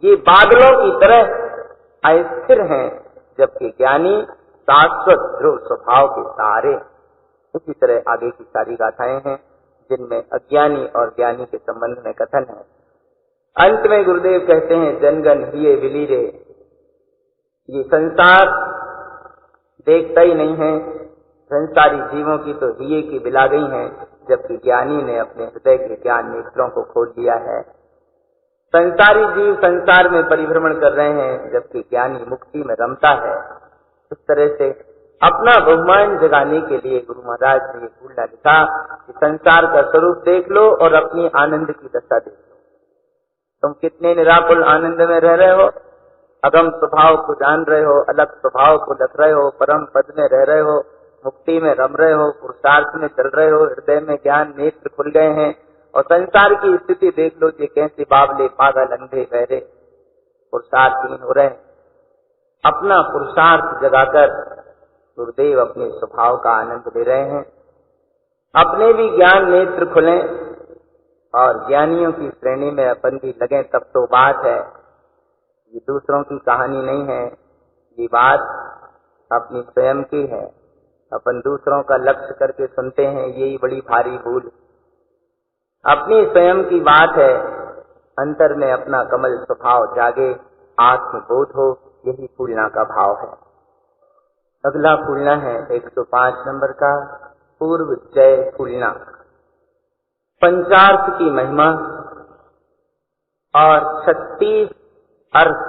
ये बादलों की तरह अस्थिर हैं, जबकि ज्ञानी शाश्वत ध्रुव स्वभाव के सहारे। इसी तरह आगे की सारी गाथाएं हैं जिनमें अज्ञानी और ज्ञानी के संबंध में कथन है। अंत में गुरुदेव कहते हैं, जनगण हिये विलीरे, ये संसार देखता ही नहीं है, संसारी जीवों की तो हिये की बिला गई है, जबकि ज्ञानी ने अपने हृदय के ज्ञान नेत्रों को खोल दिया है। संसारी जीव संसार में परिभ्रमण कर रहे हैं, जबकि ज्ञानी मुक्ति में रमता है। इस तरह से अपना ब्रह्मांड जगाने के लिए गुरु महाराज ने ये फूलना लिखा कि संसार का स्वरूप देख लो और अपनी आनंद की दशा देख लो। तुम कितने निराकुल आनंद में रह रहे हो, अगम स्वभाव को जान रहे हो, अलग स्वभाव को लख रहे हो, परम पद में रह रहे हो, मुक्ति में रम रहे हो, पुरुषार्थ में चल रहे हो, हृदय में ज्ञान नेत्र खुल गए हैं, और संसार की स्थिति देख लो, ये कैसे बावले पागल अंधे बहरे पुरुषार्थहीन हो रहे हैं। अपना पुरुषार्थ जगाकर गुरुदेव अपने स्वभाव का आनंद ले रहे हैं। अपने भी ज्ञान नेत्र खुलें और ज्ञानियों की श्रेणी में अपन भी लगे, तब तो बात है। ये दूसरों की कहानी नहीं है, ये बात अपनी स्वयं की है। अपन दूसरों का लक्ष्य करके सुनते हैं, यही बड़ी भारी भूल। अपनी स्वयं की बात है, अंतर में अपना कमल स्वभाव जागे, आत्मबोध हो, यही फूलना का भाव है। अगला फूलना है 105 नंबर का पूर्व जय फूलना। पंचार्थ की महिमा और 36 अर्थ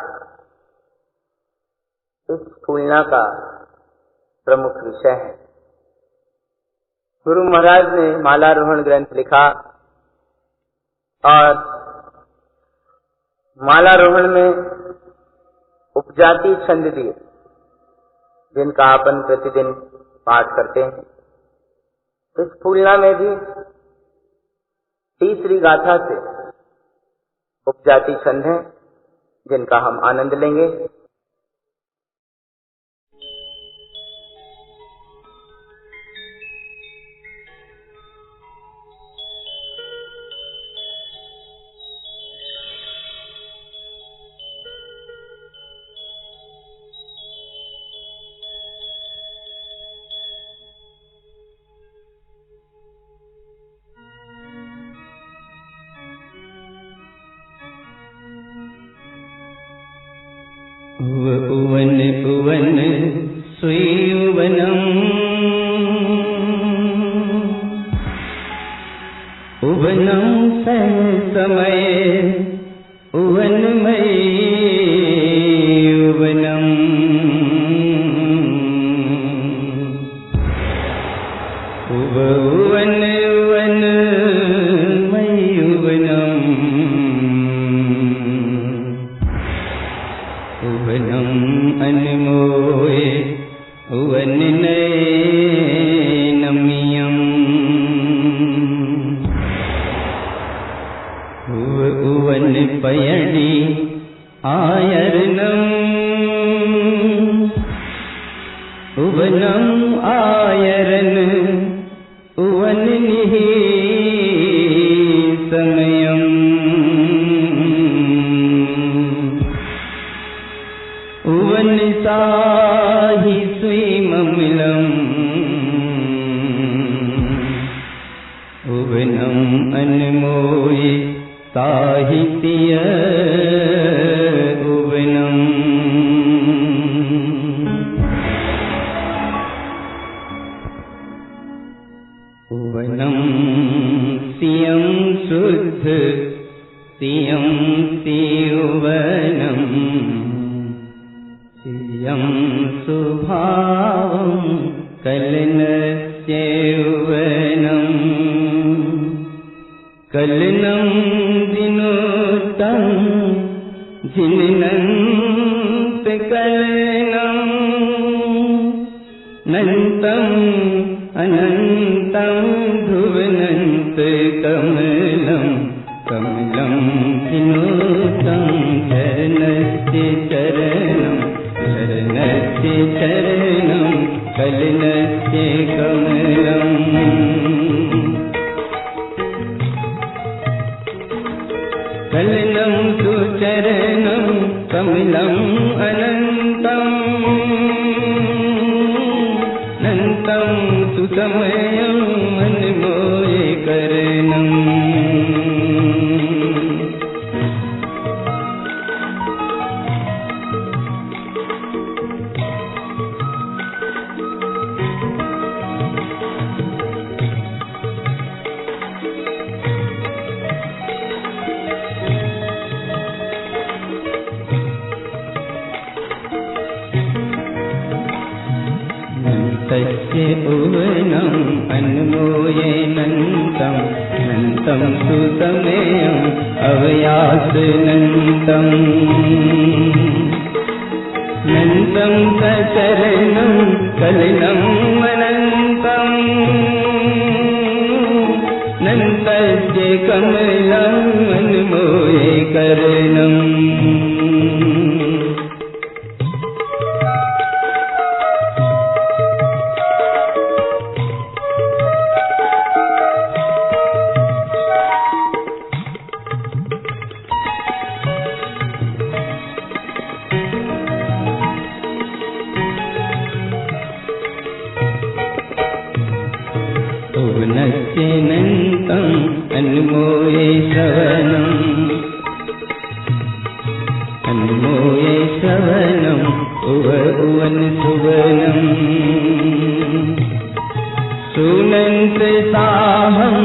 इस फूलना का प्रमुख विषय है। गुरु महाराज ने मालारोहण ग्रंथ लिखा और मालारोहण में उपजाति छंद दिए, जिनका अपन प्रतिदिन पाठ करते हैं। इस फूलना में भी तीसरी गाथा से उपजाति छंद हैं, जिनका हम आनंद लेंगे। उवन उवन सुयवनम उवनम सह समय उवनमय उवनम उवन उवन मय उवनम उवनम अनमोय उवन नयनमयम् उवन पयणि आयरनम् उवनम आयरन उवन निहि समयम् उवन साहि सुममलम् उवनम अनमोय साहित्य उवनम भावं कलनस्यौवनं कलनं दिनोतं जिनन्तकलनं नन्तम् अनन्तं ध्रुवनन्तकमलं कमलं विनोदं शरणस्य चरणं शरणस्य चरणं कलनस्य कमलम् कलनं सुचरणं कमलम् अनन्तम् अनन्तं सुसमयं मनमोहकरणम् तस्य भुवनम् अन्मोयेनन्तं नन्तं सुसमयम् अवयासनन्तम् नन्तं सचरणं कलनम् अनन्तम् नन्तस्य कमलम् अन्मोयकरणम् भुवनस्यनन्तम् अन्मोये श्रवणम् भुवन सुवनम् सुनन्त साहं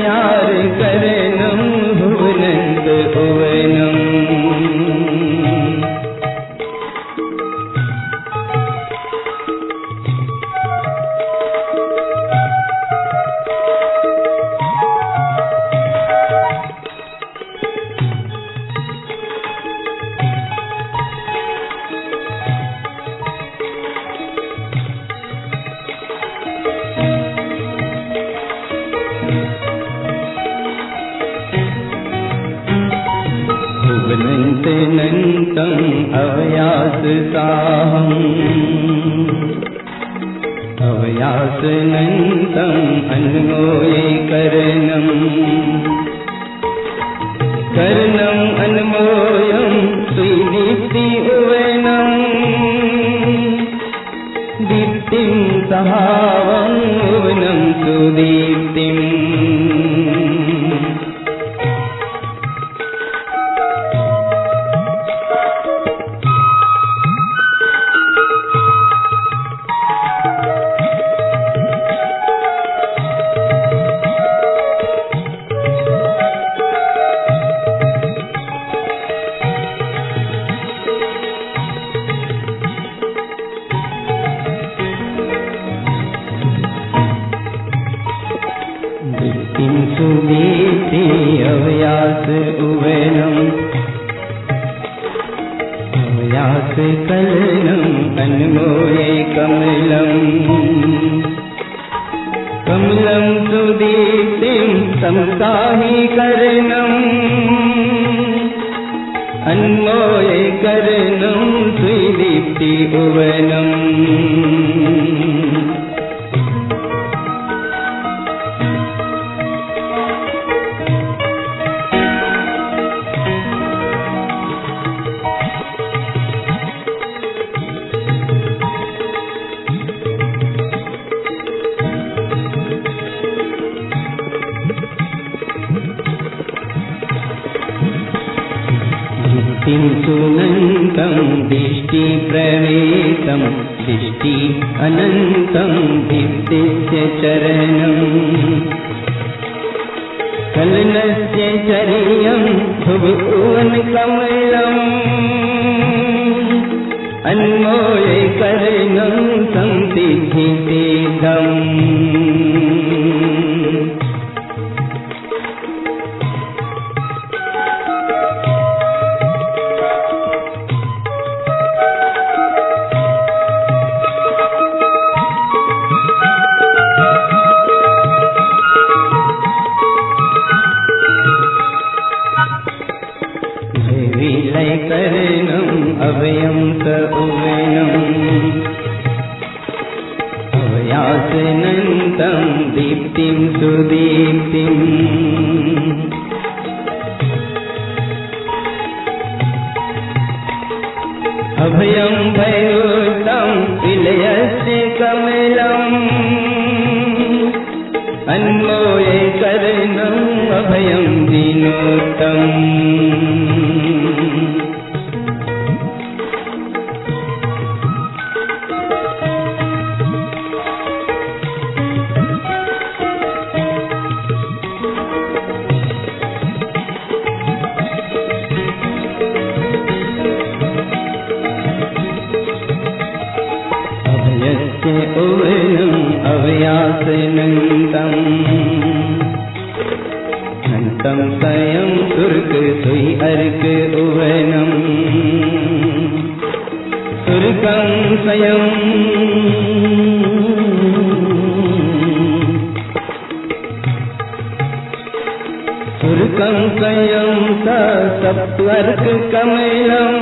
यार करणं भुवनन्त भुवनम् भुवनन्तनन्तम् अवयासनन्तम् अन्मोयकरणम् करणम् अन्मोयं सुदीप्तिभुवनम् दीप्तिं सहावं भुवनं सुदीप्तिम् सुदीप्ति अवयास उवनम् अवयास कलनम् अन्मोये कमलम् कमलं सुदीप्तिं संसाहीकरणम् अन्मोये करणं सुदीप्ति उवनम् सुनन्तं दिष्टिप्रवेशं दिष्टि अनन्तं दीप्तिस्य चरणम् मलिनस्य चर्यं भुवन कमलम् अन्मोले कर्णं संसिद्धि सिद्धम् अभयं स उभयम् अभयासनन्तं दीप्तिं सुदीप्तिम् अभयं भयोतं विलयस्य कमलम् अन्मोले कर्णम् अभयं दीनोत्तम् अभयासनन्तम् नन्तं स्वयं सुर्ग सुई अर्क उवनम् सुर्गं स्वयं सुर्गं स्वयं सप्तवर्ग कमलम्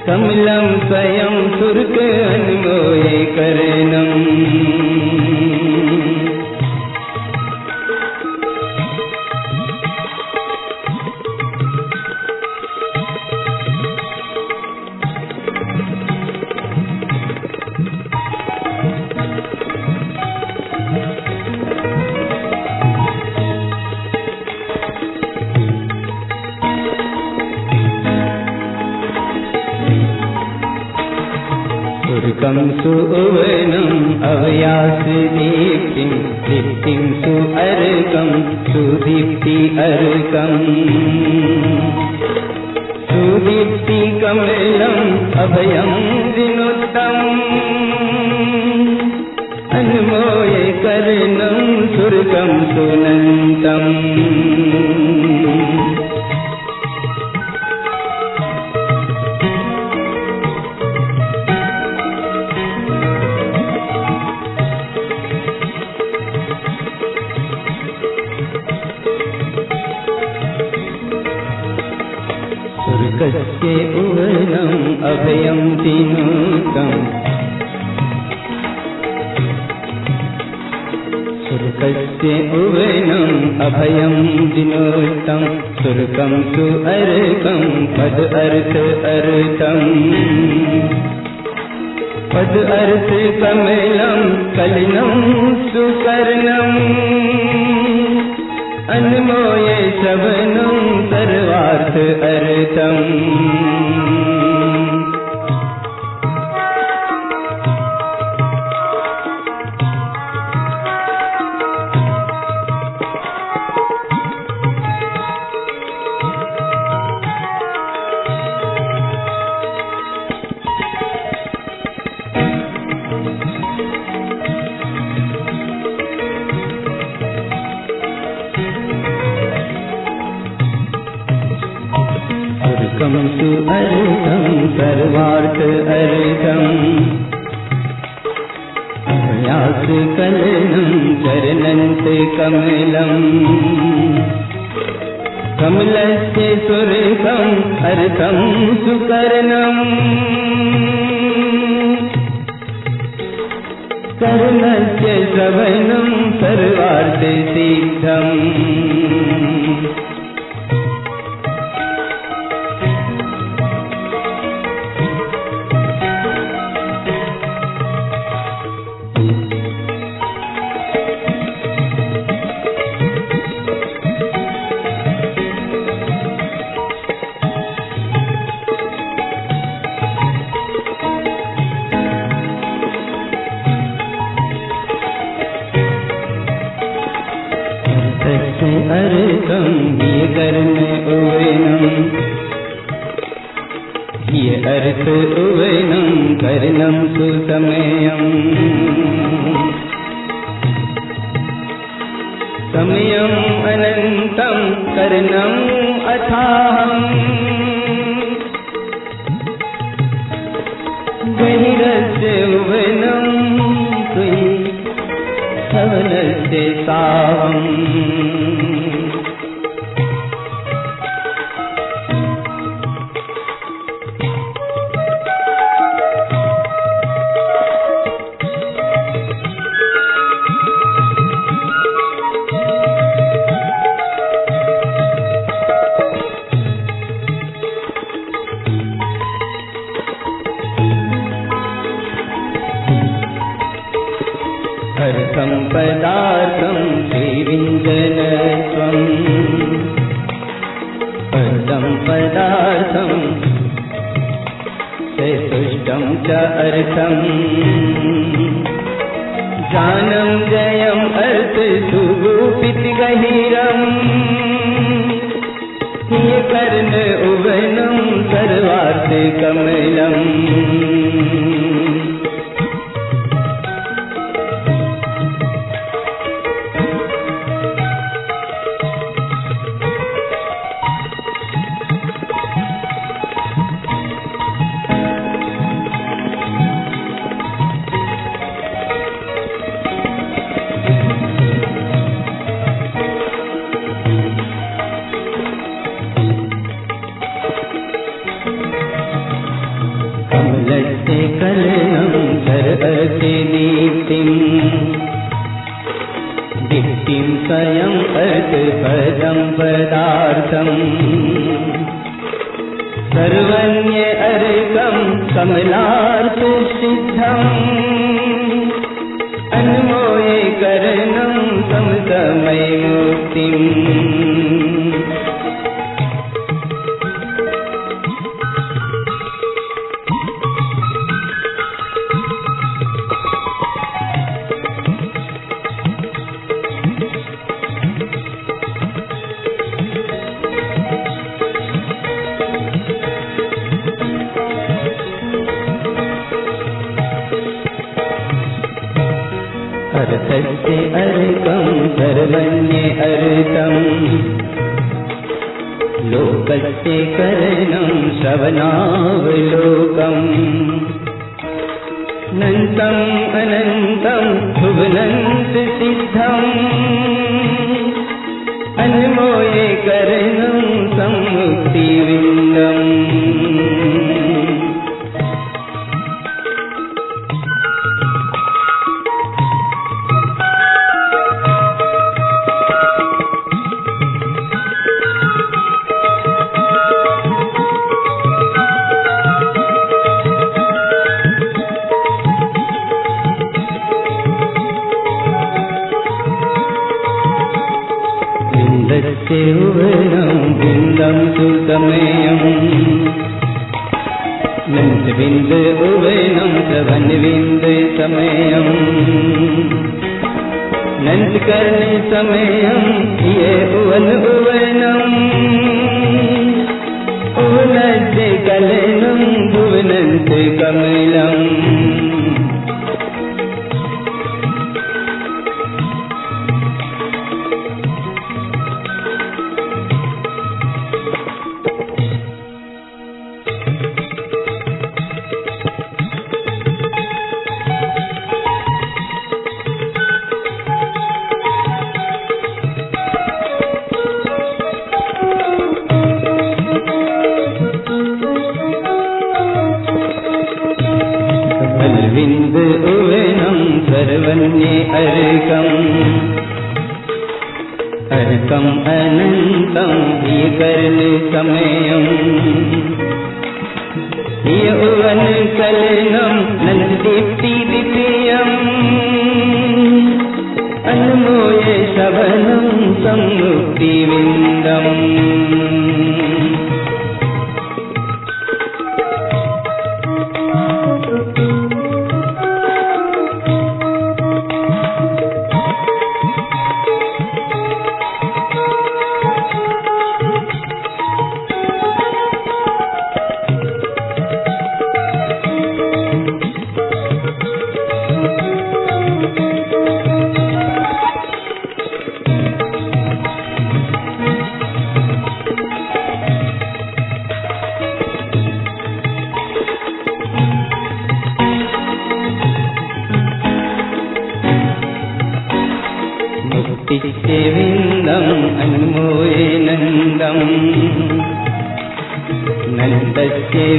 कमलं स्वयं सुर्ग अन्मोले कर्णम् सुर्गं सुवनम् अभयास दीप्तिं दीप्तिं सुअर्कं सुदीप्ति अर्कम् सुदीप्ति कमलम् अभयं विनुतम् अन्मोले कर्णं सुर्गं सुनन्तम् सुर्गस्य उवनम् अभयं दीनोत्तम् सुर्गस्य उवनम् अभयं दीनोत्तम् सुर्गं सुअर्कं पद अर्थ अर्थम् पद अर्थ कमलं कलिनं सुकर्णम् अन्मोले शबनं सर्वार्थ अर्थम् सुर्गं सुअर्कं सर्वार्थ अर्थम् अभयास कलनं चरणन्त कमलम् कमलस्य सुर्गम् अर्थं सुकर्णम् कर्णस्य श्रवणं सर्वार्थ सिद्धम् अर्थ उवनं कर्णं सुसमयम् समयम् अनन्तं कर्णम् अथाहम् गहिरस्य उवनं तुयि सवनस्य सावम् अर्थं पदार्थं श्रीविञ्जनत्वम् अर्थं पदार्थं चतुष्टं च अर्थम् ज्ञानं जयम् अर्थ सुगुपित गहिरम् हि कर्ण उवनं सर्वार्थ कमलम् कमलस्य कलनं सर्वस्य दीप्तिं दीप्तिं स्वयं अर्थपदं पदार्थम् सर्वन्य अर्कं कमलार्थ सिद्धम् अन्मोये करणं समसमय मुक्तिम् अर्थस्य अर्कं सर्वन्य अर्थम् लोकस्य करणं श्रवणावलोकम् नन्तम् अनन्तं भुवनन्त सिद्धम् अन्मोये करणं सम्मुक्तिविन्दम् उवनं बिन्दं सुसमयम् नन्तबिन्द उवनं श्रवणबिन्द समयम् नन्तकर्ण समयम् ये उवन उवनम् उवनस्य कलनं भुवनन्त कमलम् विंद उवनं सर्वन्ये अर्कम् अर्कम् अनन्तं विकर्ण समयम् य उवन कलनं नन्ददीप्ति द्वितीयम् अन्मोये शवनं सम्मुक्तिविन्दम्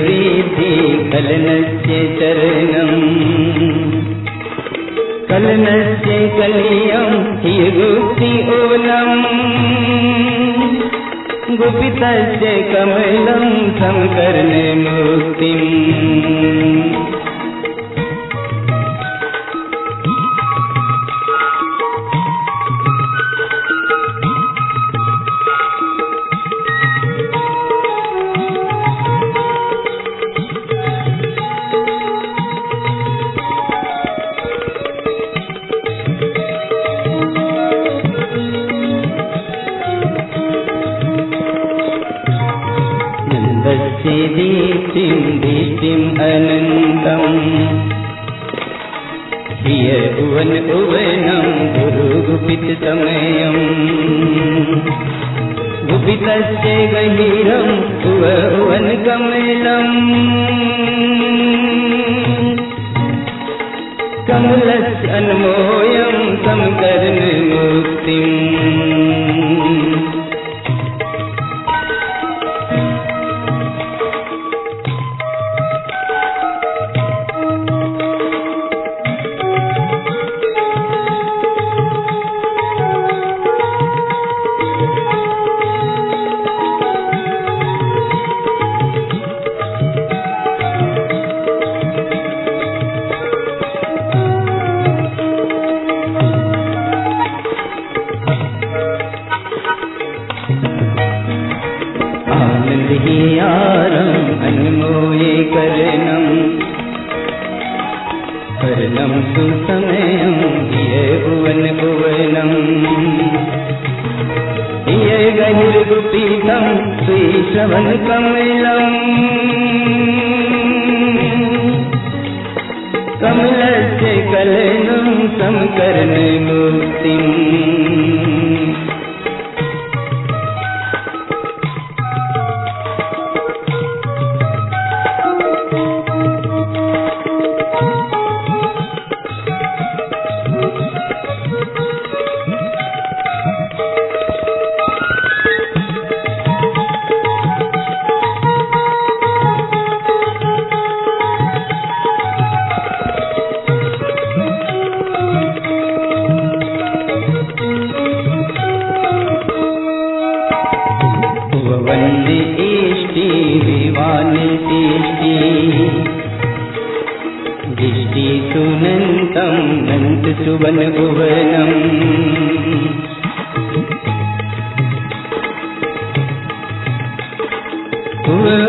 वीथि कलनस्य चरणम् कलनस्य कलियं ह्यगुप्ति ओनम् गुपितस्य कमलं समकर्णे मुक्तिम् दीप्तिम् अनन्तम् ह्य भुवनं गुरुगुपिततमयम् गुपितस्य गहीरं भुवनकमलम् कमलस्य अन्मोयं समकर्णमुक्तिम् अन्मोये कर्णं सुसमयं ह्य भुवनं ह्य गहिर्गुपितं श्रीश्रवणकमलम् कमलस्य कलनं समकर्णमुक्तिम् सुनन्तं नन्तसुवन भुवनम्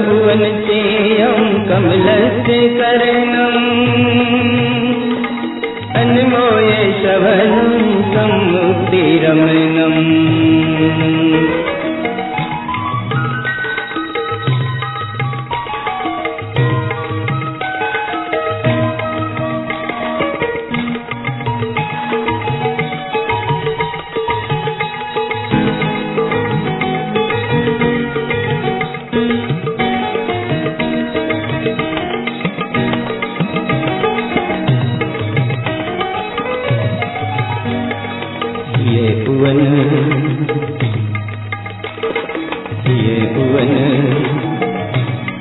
भुवनचेयं कमलस्य कर्णम् अन्मोय शवनं सम्मुक्तिरमणम्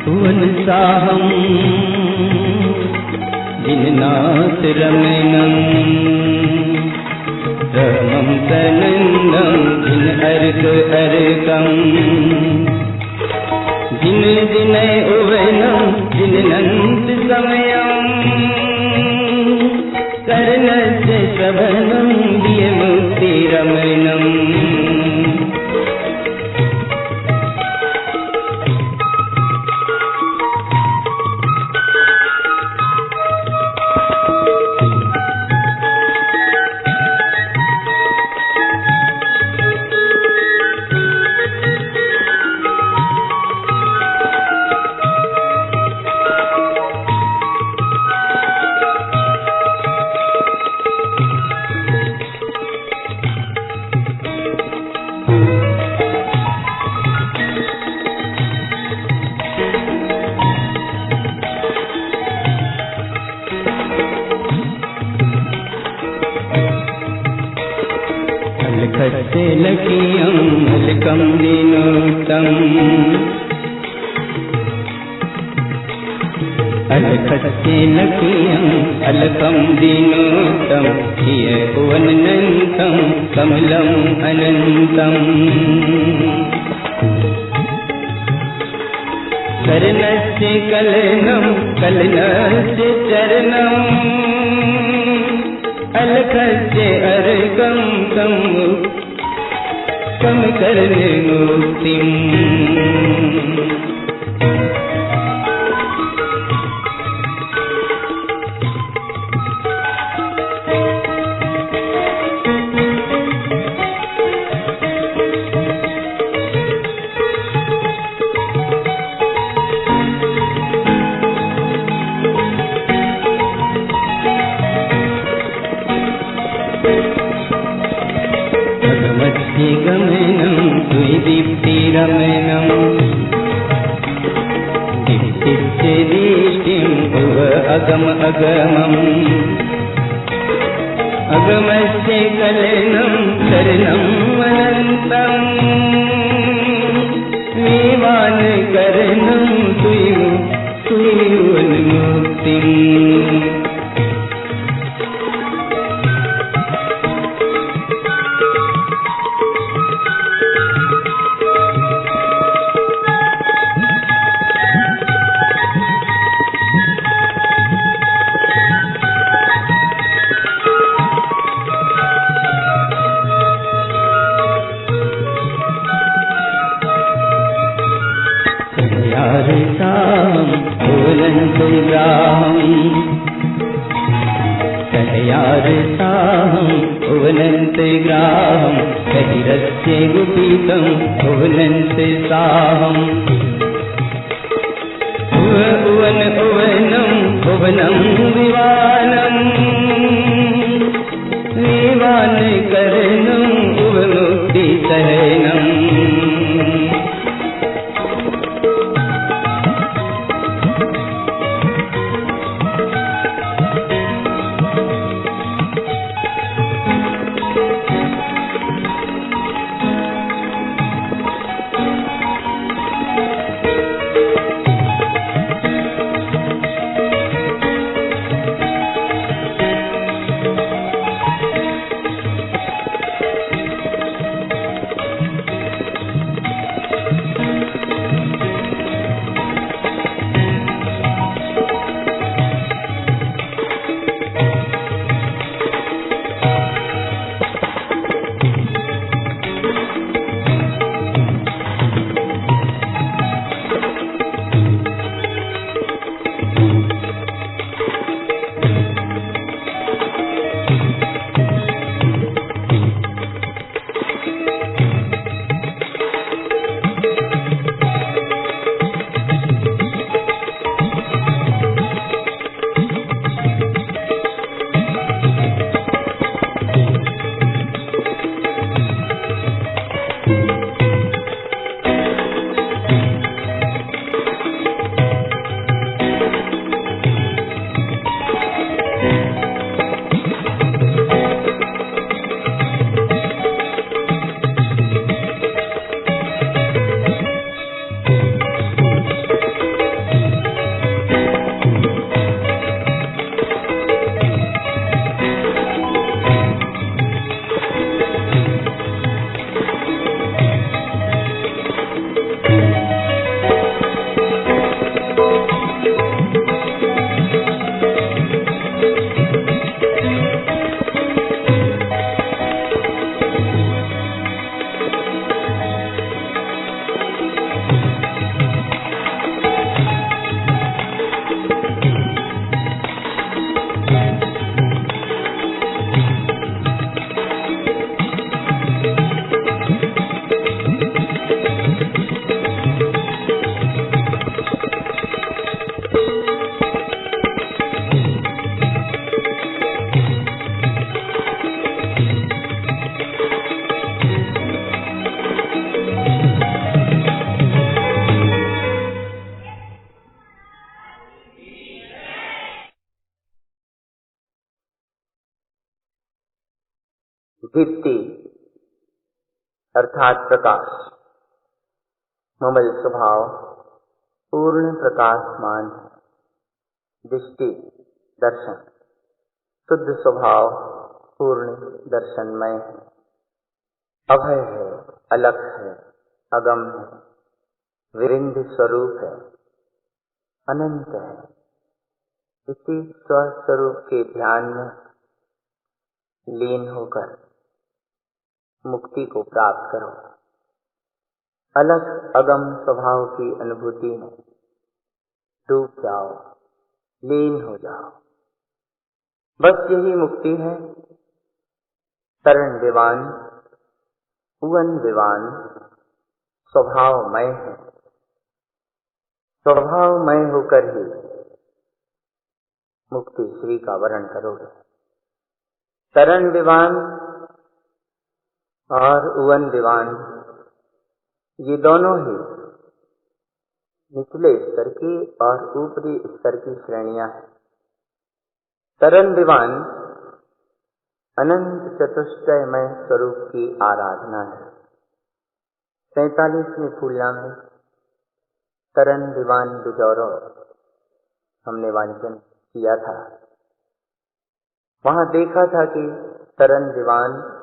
भुवन साहं जिननाथ रमणं रमं सनन्दं जिन अर्क अर्कं जिन जिनय उवनं जिन नन्द समयं कर्णस्य श्रवणं ह्य मुक्तिरमणम् अलखस्येलखियं अलकं दीनोत्तम हियवनन्तं कमलं अनन्तम् करणस्य कलनं कलनस्य चरणम् अलखस्य अर्कं कम करने मुक्तिम् गमनं द्विदीप्तिरमणं दीप्तिस्य दृष्टिं भुव अगम अगमम् अगमस्य कलनं शरणम् अनन्तम् निवानकरणं तुय्युवन्मुक्तिम् ग्राहं कहिरस्य गुपितं भुवनन्ते साहम् भुवनं विवानम् विवानकरणम् भुवमुक्तिसहनम् दीप्ति अर्थात प्रकाश, ममल स्वभाव पूर्ण प्रकाशमान है। दृष्टि दर्शन, शुद्ध स्वभाव पूर्ण दर्शनमय है, अभय है, अलख है, अगम है, विरिंद स्वरूप है, अनंत है। इसी स्वस्वरूप के ध्यान में लीन होकर मुक्ति को प्राप्त करो। अलग अगम स्वभाव की अनुभूति में डूब जाओ, लीन हो जाओ। बस यही मुक्ति है। तरण विवान, उवन विवान स्वभावमय है। स्वभावमय होकर ही मुक्ति श्री का वर्ण करोगे। तरण विवान और उवन विवान ये दोनों ही निचले स्तर की और ऊपरी स्तर की श्रेणियां हैं। तरण विवान अनंत चतुष्टयमय स्वरूप की आराधना है। 47वें फूलिया में तरण विवान बिजौरो हमने वांचन किया था। वहां देखा था कि तरण विवान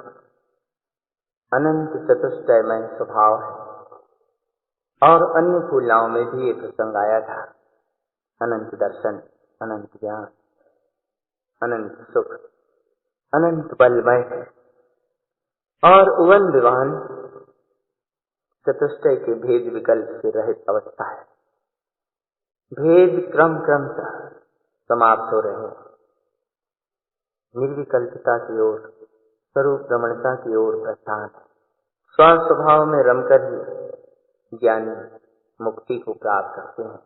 अनंत चतुष्टयमय स्वभाव है और अन्य फूलाओं में भी ये प्रसंग आया था। अनंत दर्शन, अनंत ज्ञान, अनंत सुख, अनंत बलमय है। और उवन विवान चतुष्टय के भेद विकल्प से रहित अवस्था है। भेद क्रम क्रमशः समाप्त हो रहे हैं। निर्विकल्पता की ओर, स्वरूप रमणता की ओर प्रस्थान है। स्वस्वभाव में रमकर ही ज्ञानी मुक्ति को प्राप्त करते हैं।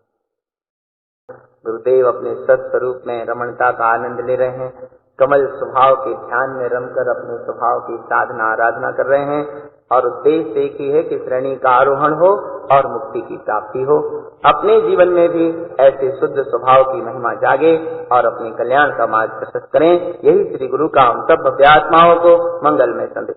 गुरुदेव अपने सत्स्वरूप में रमणता का आनंद ले रहे हैं। कमल स्वभाव के ध्यान में रमकर अपने स्वभाव की साधना आराधना कर रहे हैं और उद्देश्य एक ही है कि श्रेणी का आरोहण हो और मुक्ति की प्राप्ति हो। अपने जीवन में भी ऐसे शुद्ध स्वभाव की महिमा जागे और अपने कल्याण का मार्ग प्रशस्त करें। यही श्री गुरु का हम सब भव्य आत्माओं को मंगलमय संदेश।